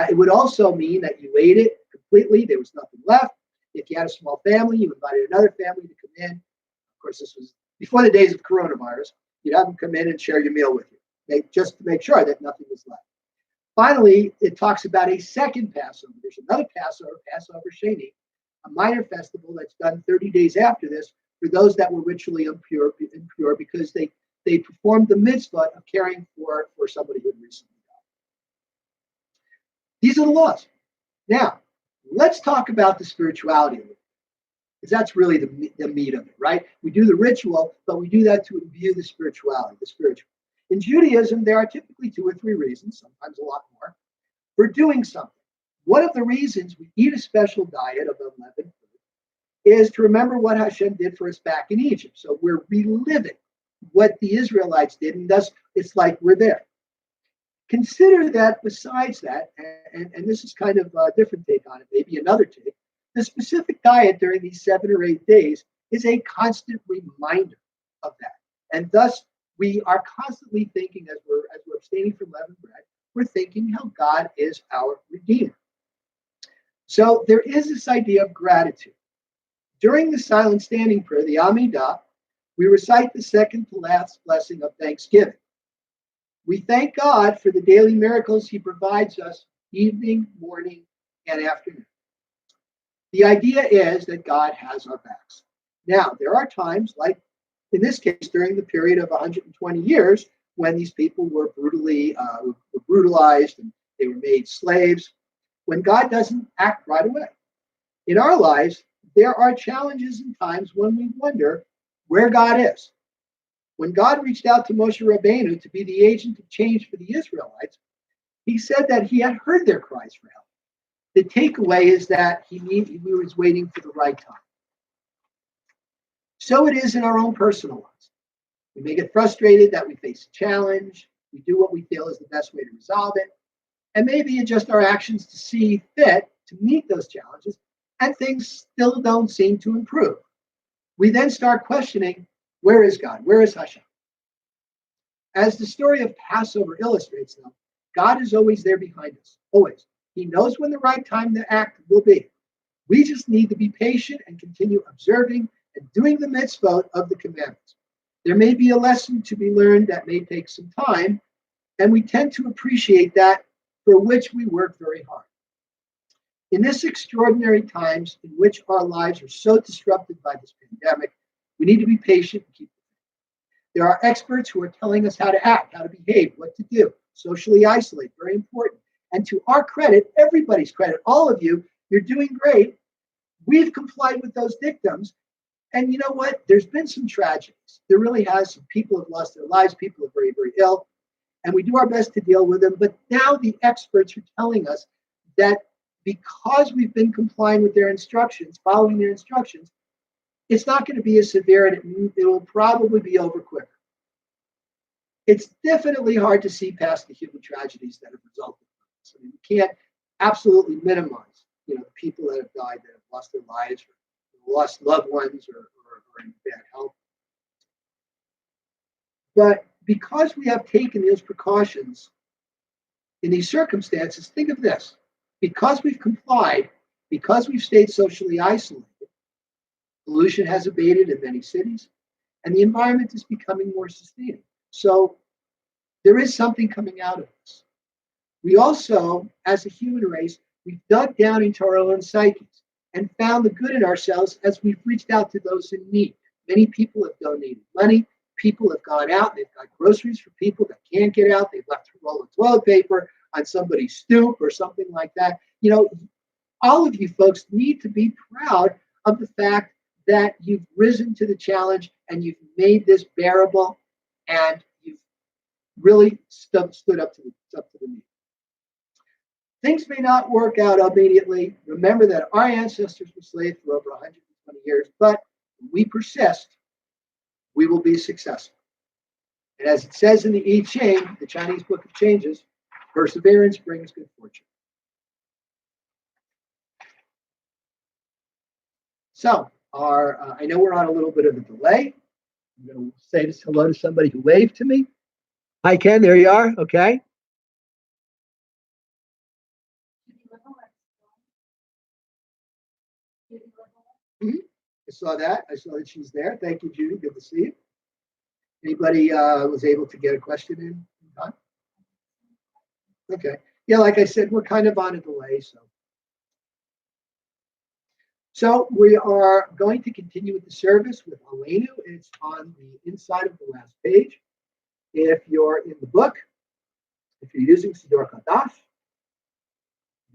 It would also mean that you ate it completely. There was nothing left. If you had a small family, you invited another family to come in. Of course, this was before the days of coronavirus. You'd have them come in and share your meal with you, just to make sure that nothing was left. Finally, it talks about a second Passover. There's another Passover, Passover Sheni, a minor festival that's done 30 days after this for those that were ritually impure because they performed the mitzvah of caring for somebody who had recently died. These are the laws. Now, let's talk about the spirituality of it, because that's really the meat of it, right? We do the ritual, but we do that to imbue the spirituality, the spiritual. In Judaism, there are typically 2 or 3 reasons, sometimes a lot more, for doing something. One of the reasons we eat a special diet of unleavened food is to remember what Hashem did for us back in Egypt. So we're reliving what the Israelites did, and thus it's like we're there. Consider that besides that, and this is kind of a different take on it, maybe another take, the specific diet during these 7 or 8 days is a constant reminder of that. And thus, we are constantly thinking as we're abstaining from leavened bread, we're thinking how God is our Redeemer. So there is this idea of gratitude. During the silent standing prayer, the Amidah, we recite the second to last blessing of thanksgiving. We thank God for the daily miracles he provides us evening, morning, and afternoon. The idea is that God has our backs. Now, there are times, like in this case, during the period of 120 years, when these people were brutalized and they were made slaves, when God doesn't act right away. In our lives, there are challenges and times when we wonder where God is. When God reached out to Moshe Rabbeinu to be the agent of change for the Israelites, he said that he had heard their cries for help. The takeaway is that he was waiting for the right time. So it is in our own personal lives. We may get frustrated that we face a challenge. We do what we feel is the best way to resolve it, and maybe adjust our actions to see fit to meet those challenges, and things still don't seem to improve. We then start questioning, where is God? Where is Hashem? As the story of Passover illustrates, though, God is always there behind us, always. He knows when the right time to act will be. We just need to be patient and continue observing and doing the mitzvot of the commandments. There may be a lesson to be learned that may take some time, and we tend to appreciate that for which we work very hard. In this extraordinary times in which our lives are so disrupted by this pandemic, we need to be patient and keep it. There are experts who are telling us how to act, how to behave, what to do, socially isolate, very important. And to our credit, everybody's credit, all of you, you're doing great. We've complied with those dictums. And you know what? There's been some tragedies. There really has. Some people have lost their lives. People are very, very ill. And we do our best to deal with them. But now the experts are telling us that because we've been complying with their instructions, following their instructions, it's not going to be as severe, and it will probably be over quicker. it's definitely hard to see past the human tragedies that have resulted from this. I mean, we can't absolutely minimize, the people that have died, that have lost their lives, or lost loved ones, or in bad health. But because we have taken those precautions in these circumstances, think of this. Because we've complied, because we've stayed socially isolated, pollution has abated in many cities, and the environment is becoming more sustaining. So there is something coming out of this. We also, as a human race, we've dug down into our own psyches and found the good in ourselves as we've reached out to those in need. Many people have donated money. People have gone out. They've got groceries for people that can't get out. They've left a roll of toilet paper on somebody's stoop or something like that. All of you folks need to be proud of the fact that you've risen to the challenge and you've made this bearable, and you've really stood up to the need. Things may not work out immediately. Remember that our ancestors were slaves for over 120 years, but when we persist, we will be successful. And as it says in the I Ching, the Chinese Book of Changes, perseverance brings good fortune. So, I know we're on a little bit of a delay. I'm going to say this hello to somebody who waved to me. Hi, Ken. There you are. Okay. Mm-hmm. I saw that. I saw that she's there. Thank you, Judy. Good to see you. Anybody was able to get a question in time? Okay. Yeah, like I said, we're kind of on a delay. So we are going to continue with the service with Aleinu. It's on the inside of the last page. If you're in the book, if you're using Siddur Kadash,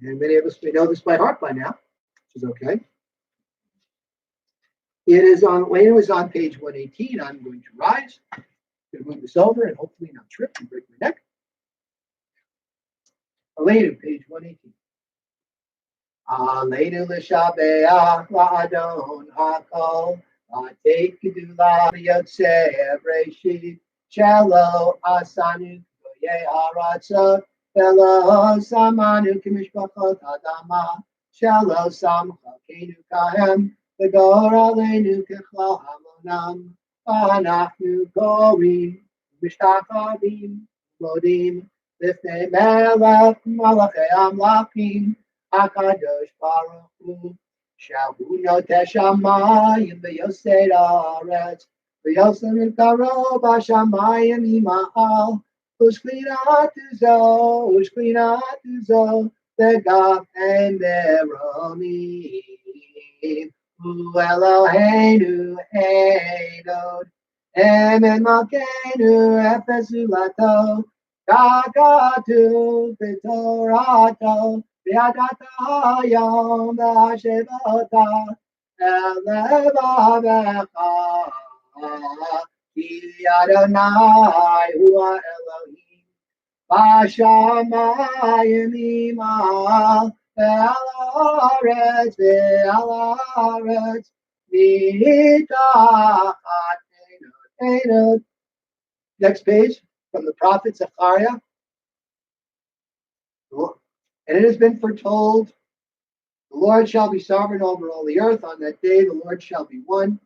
and many of us may know this by heart by now, which is okay. Aleinu is on page 118. I'm going to rise. I'm going to move this over and hopefully not trip and break my neck. Aleinu, page 118. Aleinu l'shabeach la'adon hakol la'atei kedula v'yotzei breshit shelo asanu k'goyei haratzot velo samanu k'mishpachot adama shelo samchakenu kahem v'gor aleinu k'chol hamonam v'anachnu gorim mishtachavim modim lifnei melech malachei amlachim HaKadosh Baruch Hu, Shahu Noteh Shamayim v'Yosei Haaretz, v'Yosem Karo b'Shamayim Ima'al, Ushklinatu Zo, v'Gafem Meromim, Hu Eloheinu Eidod, Emen Malkeinu Efes Ulato, Kakatu V'Torato, V'yadata Yom V'Hashevota Elevavecha Ki Adonai Hu Elohim B'Shamayim Imal Ve'al Haaretz Mitachat Einot. Next page, from the prophet Zechariah. And it has been foretold, the Lord shall be sovereign over all the earth. On that day, the Lord shall be one,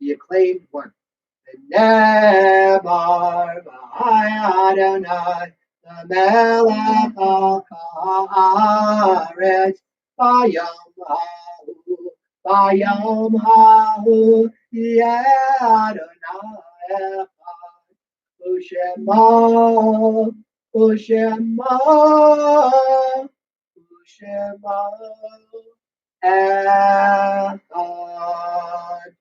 the acclaimed one. And Nebar Adonai, the Melech HaKaretz, Bayom Hahu, Adonai Echad, Ushema Echad.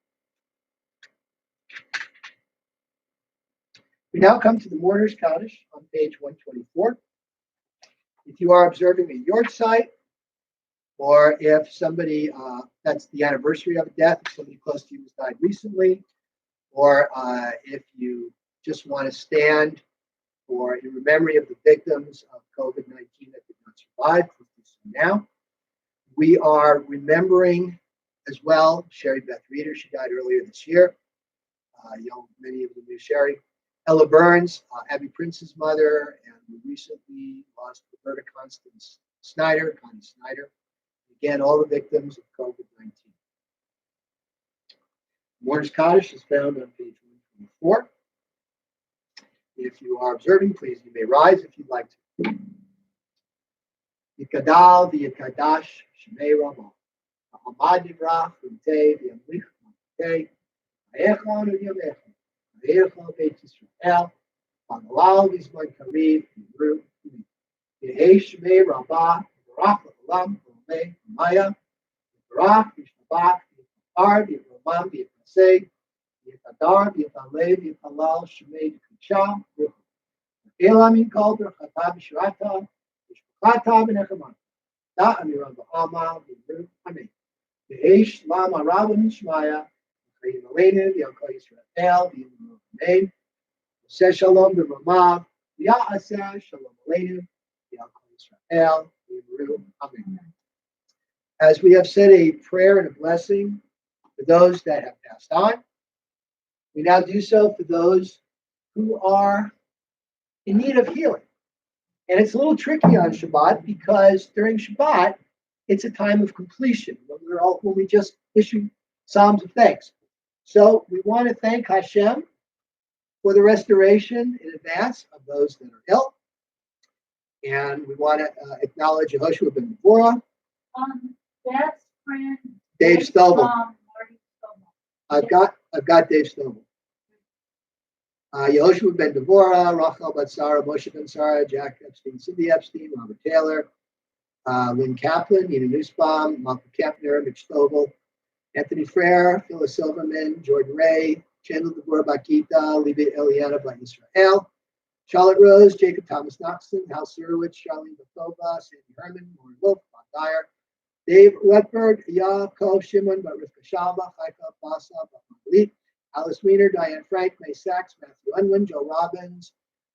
We now come to the Mourner's Kaddish on page 124. If you are observing a yard site, or if somebody, that's the anniversary of a death, if somebody close to you has died recently, or if you just want to stand for in memory of the victims of COVID-19 that did not survive, please do so now. We are remembering as well Sherry Beth Reeder. She died earlier this year. Many of you knew Sherry. Ella Burns, Abby Prince's mother, and we recently lost Roberta Constance Snyder, Connie Snyder. Again, all the victims of COVID-19. Mourner's Kaddish is found on page 124. If you are observing, please, you may rise if you'd like to. Yikadal v'yikadash shemei Rabbah. Hamad Nivrach v'mtei v'yamlich v'mtei. V'yechon v'yamechon. V'yechon Beit Yisrael. V'nalal v'zman kariv v'yru v'yru. V'yehei shemei Rabbah. V'rach l'olam v'omei v'maya. V'rach v'shtabach v'yifar v'yiframam v'yifasei. V'yikadar v'yifalei v'yifalal shemei d'kudsha v'ruch. V'elam yinkol b'rachata b'shirata. V'shpachata b'nechamah. Da amiram b'ama v'yru amen. V'eish lama rabban shmaya. V'chayim aleinu v'yakol Yisrael v'yimru amen. V'seh shalom b'ramav. V'ya'aseh shalom aleinu v'yakol Yisrael v'yimru amen. As we have said a prayer and a blessing for those that have passed on, we now do so for those who are in need of healing. And it's a little tricky on Shabbat because during Shabbat, it's a time of completion when we just issue Psalms of thanks. So we want to thank Hashem for the restoration in advance of those that are ill. And we want to acknowledge Yehoshua ben Devorah. That's friend Dave Stovall. Marty Stovall. I've got Dave Stovall. Yehoshua ben Devorah, Rachel Batsara, Moshe ben Sarah, Jack Epstein, Cindy Epstein, Robert Taylor, Lynn Kaplan, Nina Nussbaum, Malcolm Kempner, Mitch Stovall, Anthony Frere, Phyllis Silverman, Jordan Ray, Chandler Deborah Bakita, Libet Eliana by Israel, Charlotte Rose, Jacob Thomas Knoxon, Hal Surowitz, Charlene Bakova, Sandy Herman, Maureen Wolf, Bob Dyer, Dave Rutberg, Yaakov Shimon, Rivka Shalva, Chaika Basa, Balit, Alice Wiener, Diane Frank, May Sachs, Matthew Unwin, Joe Robbins,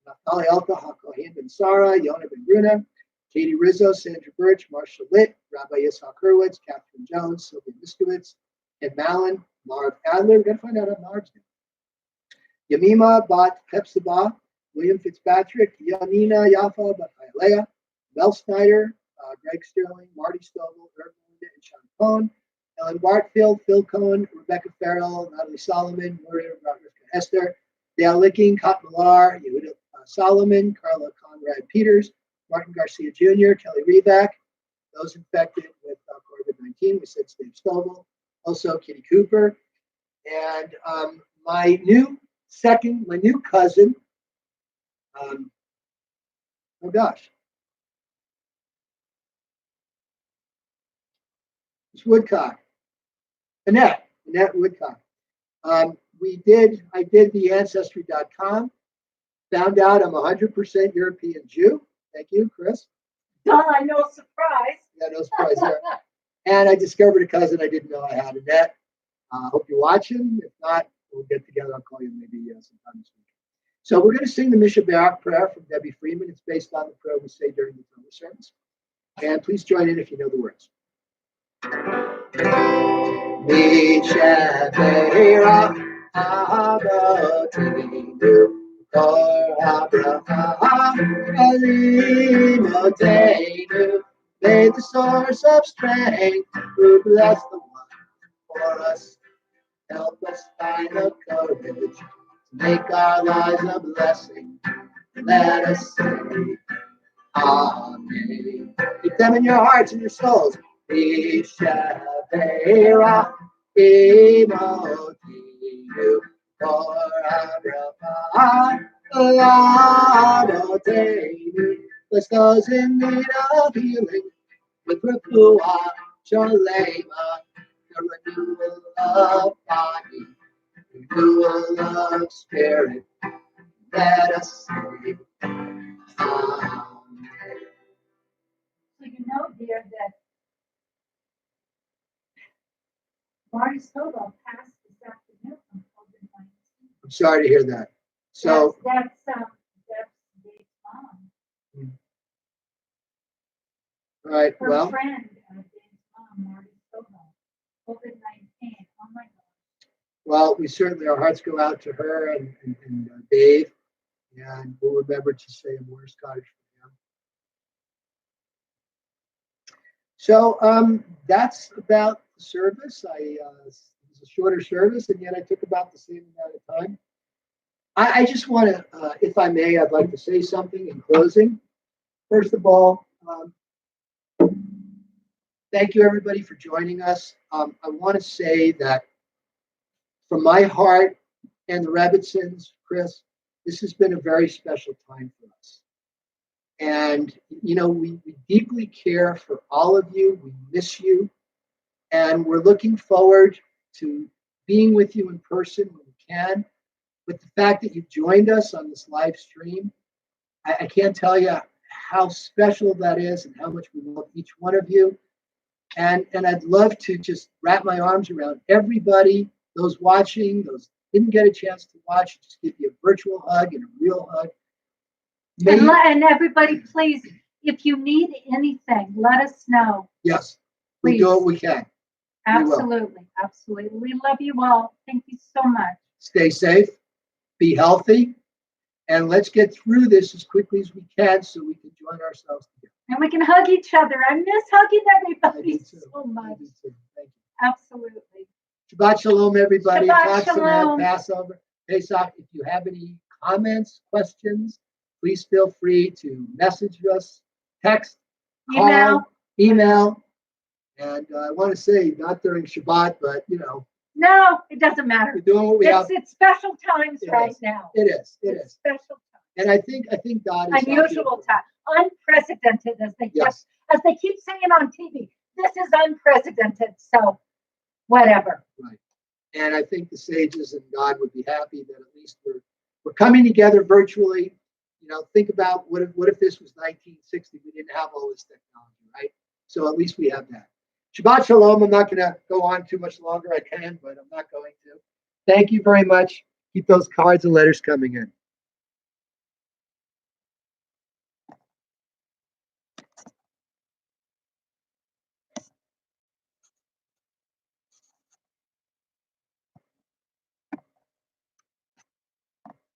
Naftali Elka, Hakohin Ben Sarah, Yona Ben Bruna, Katie Rizzo, Sandra Birch, Marshall Litt, Rabbi Yitzhak Hurwitz, Catherine Jones, Sylvia Miskowitz, Ed Mallon, Marv Adler. We're going to find out how Marv's doing. Yamima Bat Hepzibah, William Fitzpatrick, Yanina Yafa Batayalea, Mel Snyder, Greg Sterling, Marty Stovall, Irv Linda, and Sean Cohn, Ellen Bartfield, Phil Cohen, Rebecca Farrell, Natalie Solomon, Maria Esther, Dale Licking, Kot Millar, Yehuda Solomon, Carla Conrad Peters, Martin Garcia Jr., Kelly Reback, those infected with COVID-19. We said Steve Stovall, also Kitty Cooper, and my new cousin. Oh gosh. It's Woodcock. Annette Woodcock. I did the Ancestry.com, found out I'm 100% European Jew. Thank you, Chris. No surprise. Yeah, no surprise there. And I discovered a cousin I didn't know I had, Annette. Hope you're watching. If not, we'll get together. I'll call you maybe sometime this week. So we're going to sing the Misha Barak prayer from Debbie Freeman. It's based on the prayer we say during the Torah service. And please join in if you know the words. Misha Barak Avotinu Kor HaBracha Alimotenu. May the source of strength who bless the one for us. Help us find the courage to make our lives a blessing. Let us say Amen. Keep them in your hearts and your souls. Ishabera Imotinu Kor HaBracha Alamotenu. Bless those in need of healing with refuah shalema, the renewal of body, renewal of spirit. Let us say Amen. So you know, dear, that Marty Stovall passed this afternoon from COVID-19. I'm sorry to hear that. So that's Dave's mom. All right. Her Well, friend, Dave's mom, Marty Stovall, COVID-19. Oh my God. Well, we certainly, our hearts go out to her and Dave. and we'll remember to say a Morris Cottage for him. So that's about the service. It was a shorter service, and yet I took about the same amount of time. I just want to, if I may, I'd like to say something in closing. First of all, thank you everybody for joining us. I want to say that from my heart and the Rebbitzins, Chris, this has been a very special time for us. And, you know, we deeply care for all of you. We miss you. And we're looking forward to being with you in person when we can. But the fact that you've joined us on this live stream, I can't tell you how special that is and how much we love each one of you. And I'd love to just wrap my arms around everybody, those watching, those didn't get a chance to watch, just give you a virtual hug and a real hug. And everybody, please, if you need anything, let us know. Yes, please. We do what we can. Absolutely, absolutely. We love you all. Thank you so much. Stay safe, be healthy, and let's get through this as quickly as we can so we can join ourselves together. And we can hug each other. I miss hugging everybody so much. Thank you. Absolutely. Shabbat shalom, everybody. Shabbat shalom. Passover, Pesach. If you have any comments, questions, please feel free to message us, text, call, email. And I want to say, not during Shabbat, but, you know. No, it doesn't matter. We're doing what we have. It's special times right now. It is. Special time. And I think God is unusual time. Unprecedented, as they keep saying on TV. This is unprecedented. So, whatever. Right. And I think the sages and God would be happy that at least we're coming together virtually. You know, think about what if this was 1960? We didn't have all this technology, right? So at least we have that. Shabbat shalom. I'm not going to go on too much longer. I can, but I'm not going to. Thank you very much. Keep those cards and letters coming in.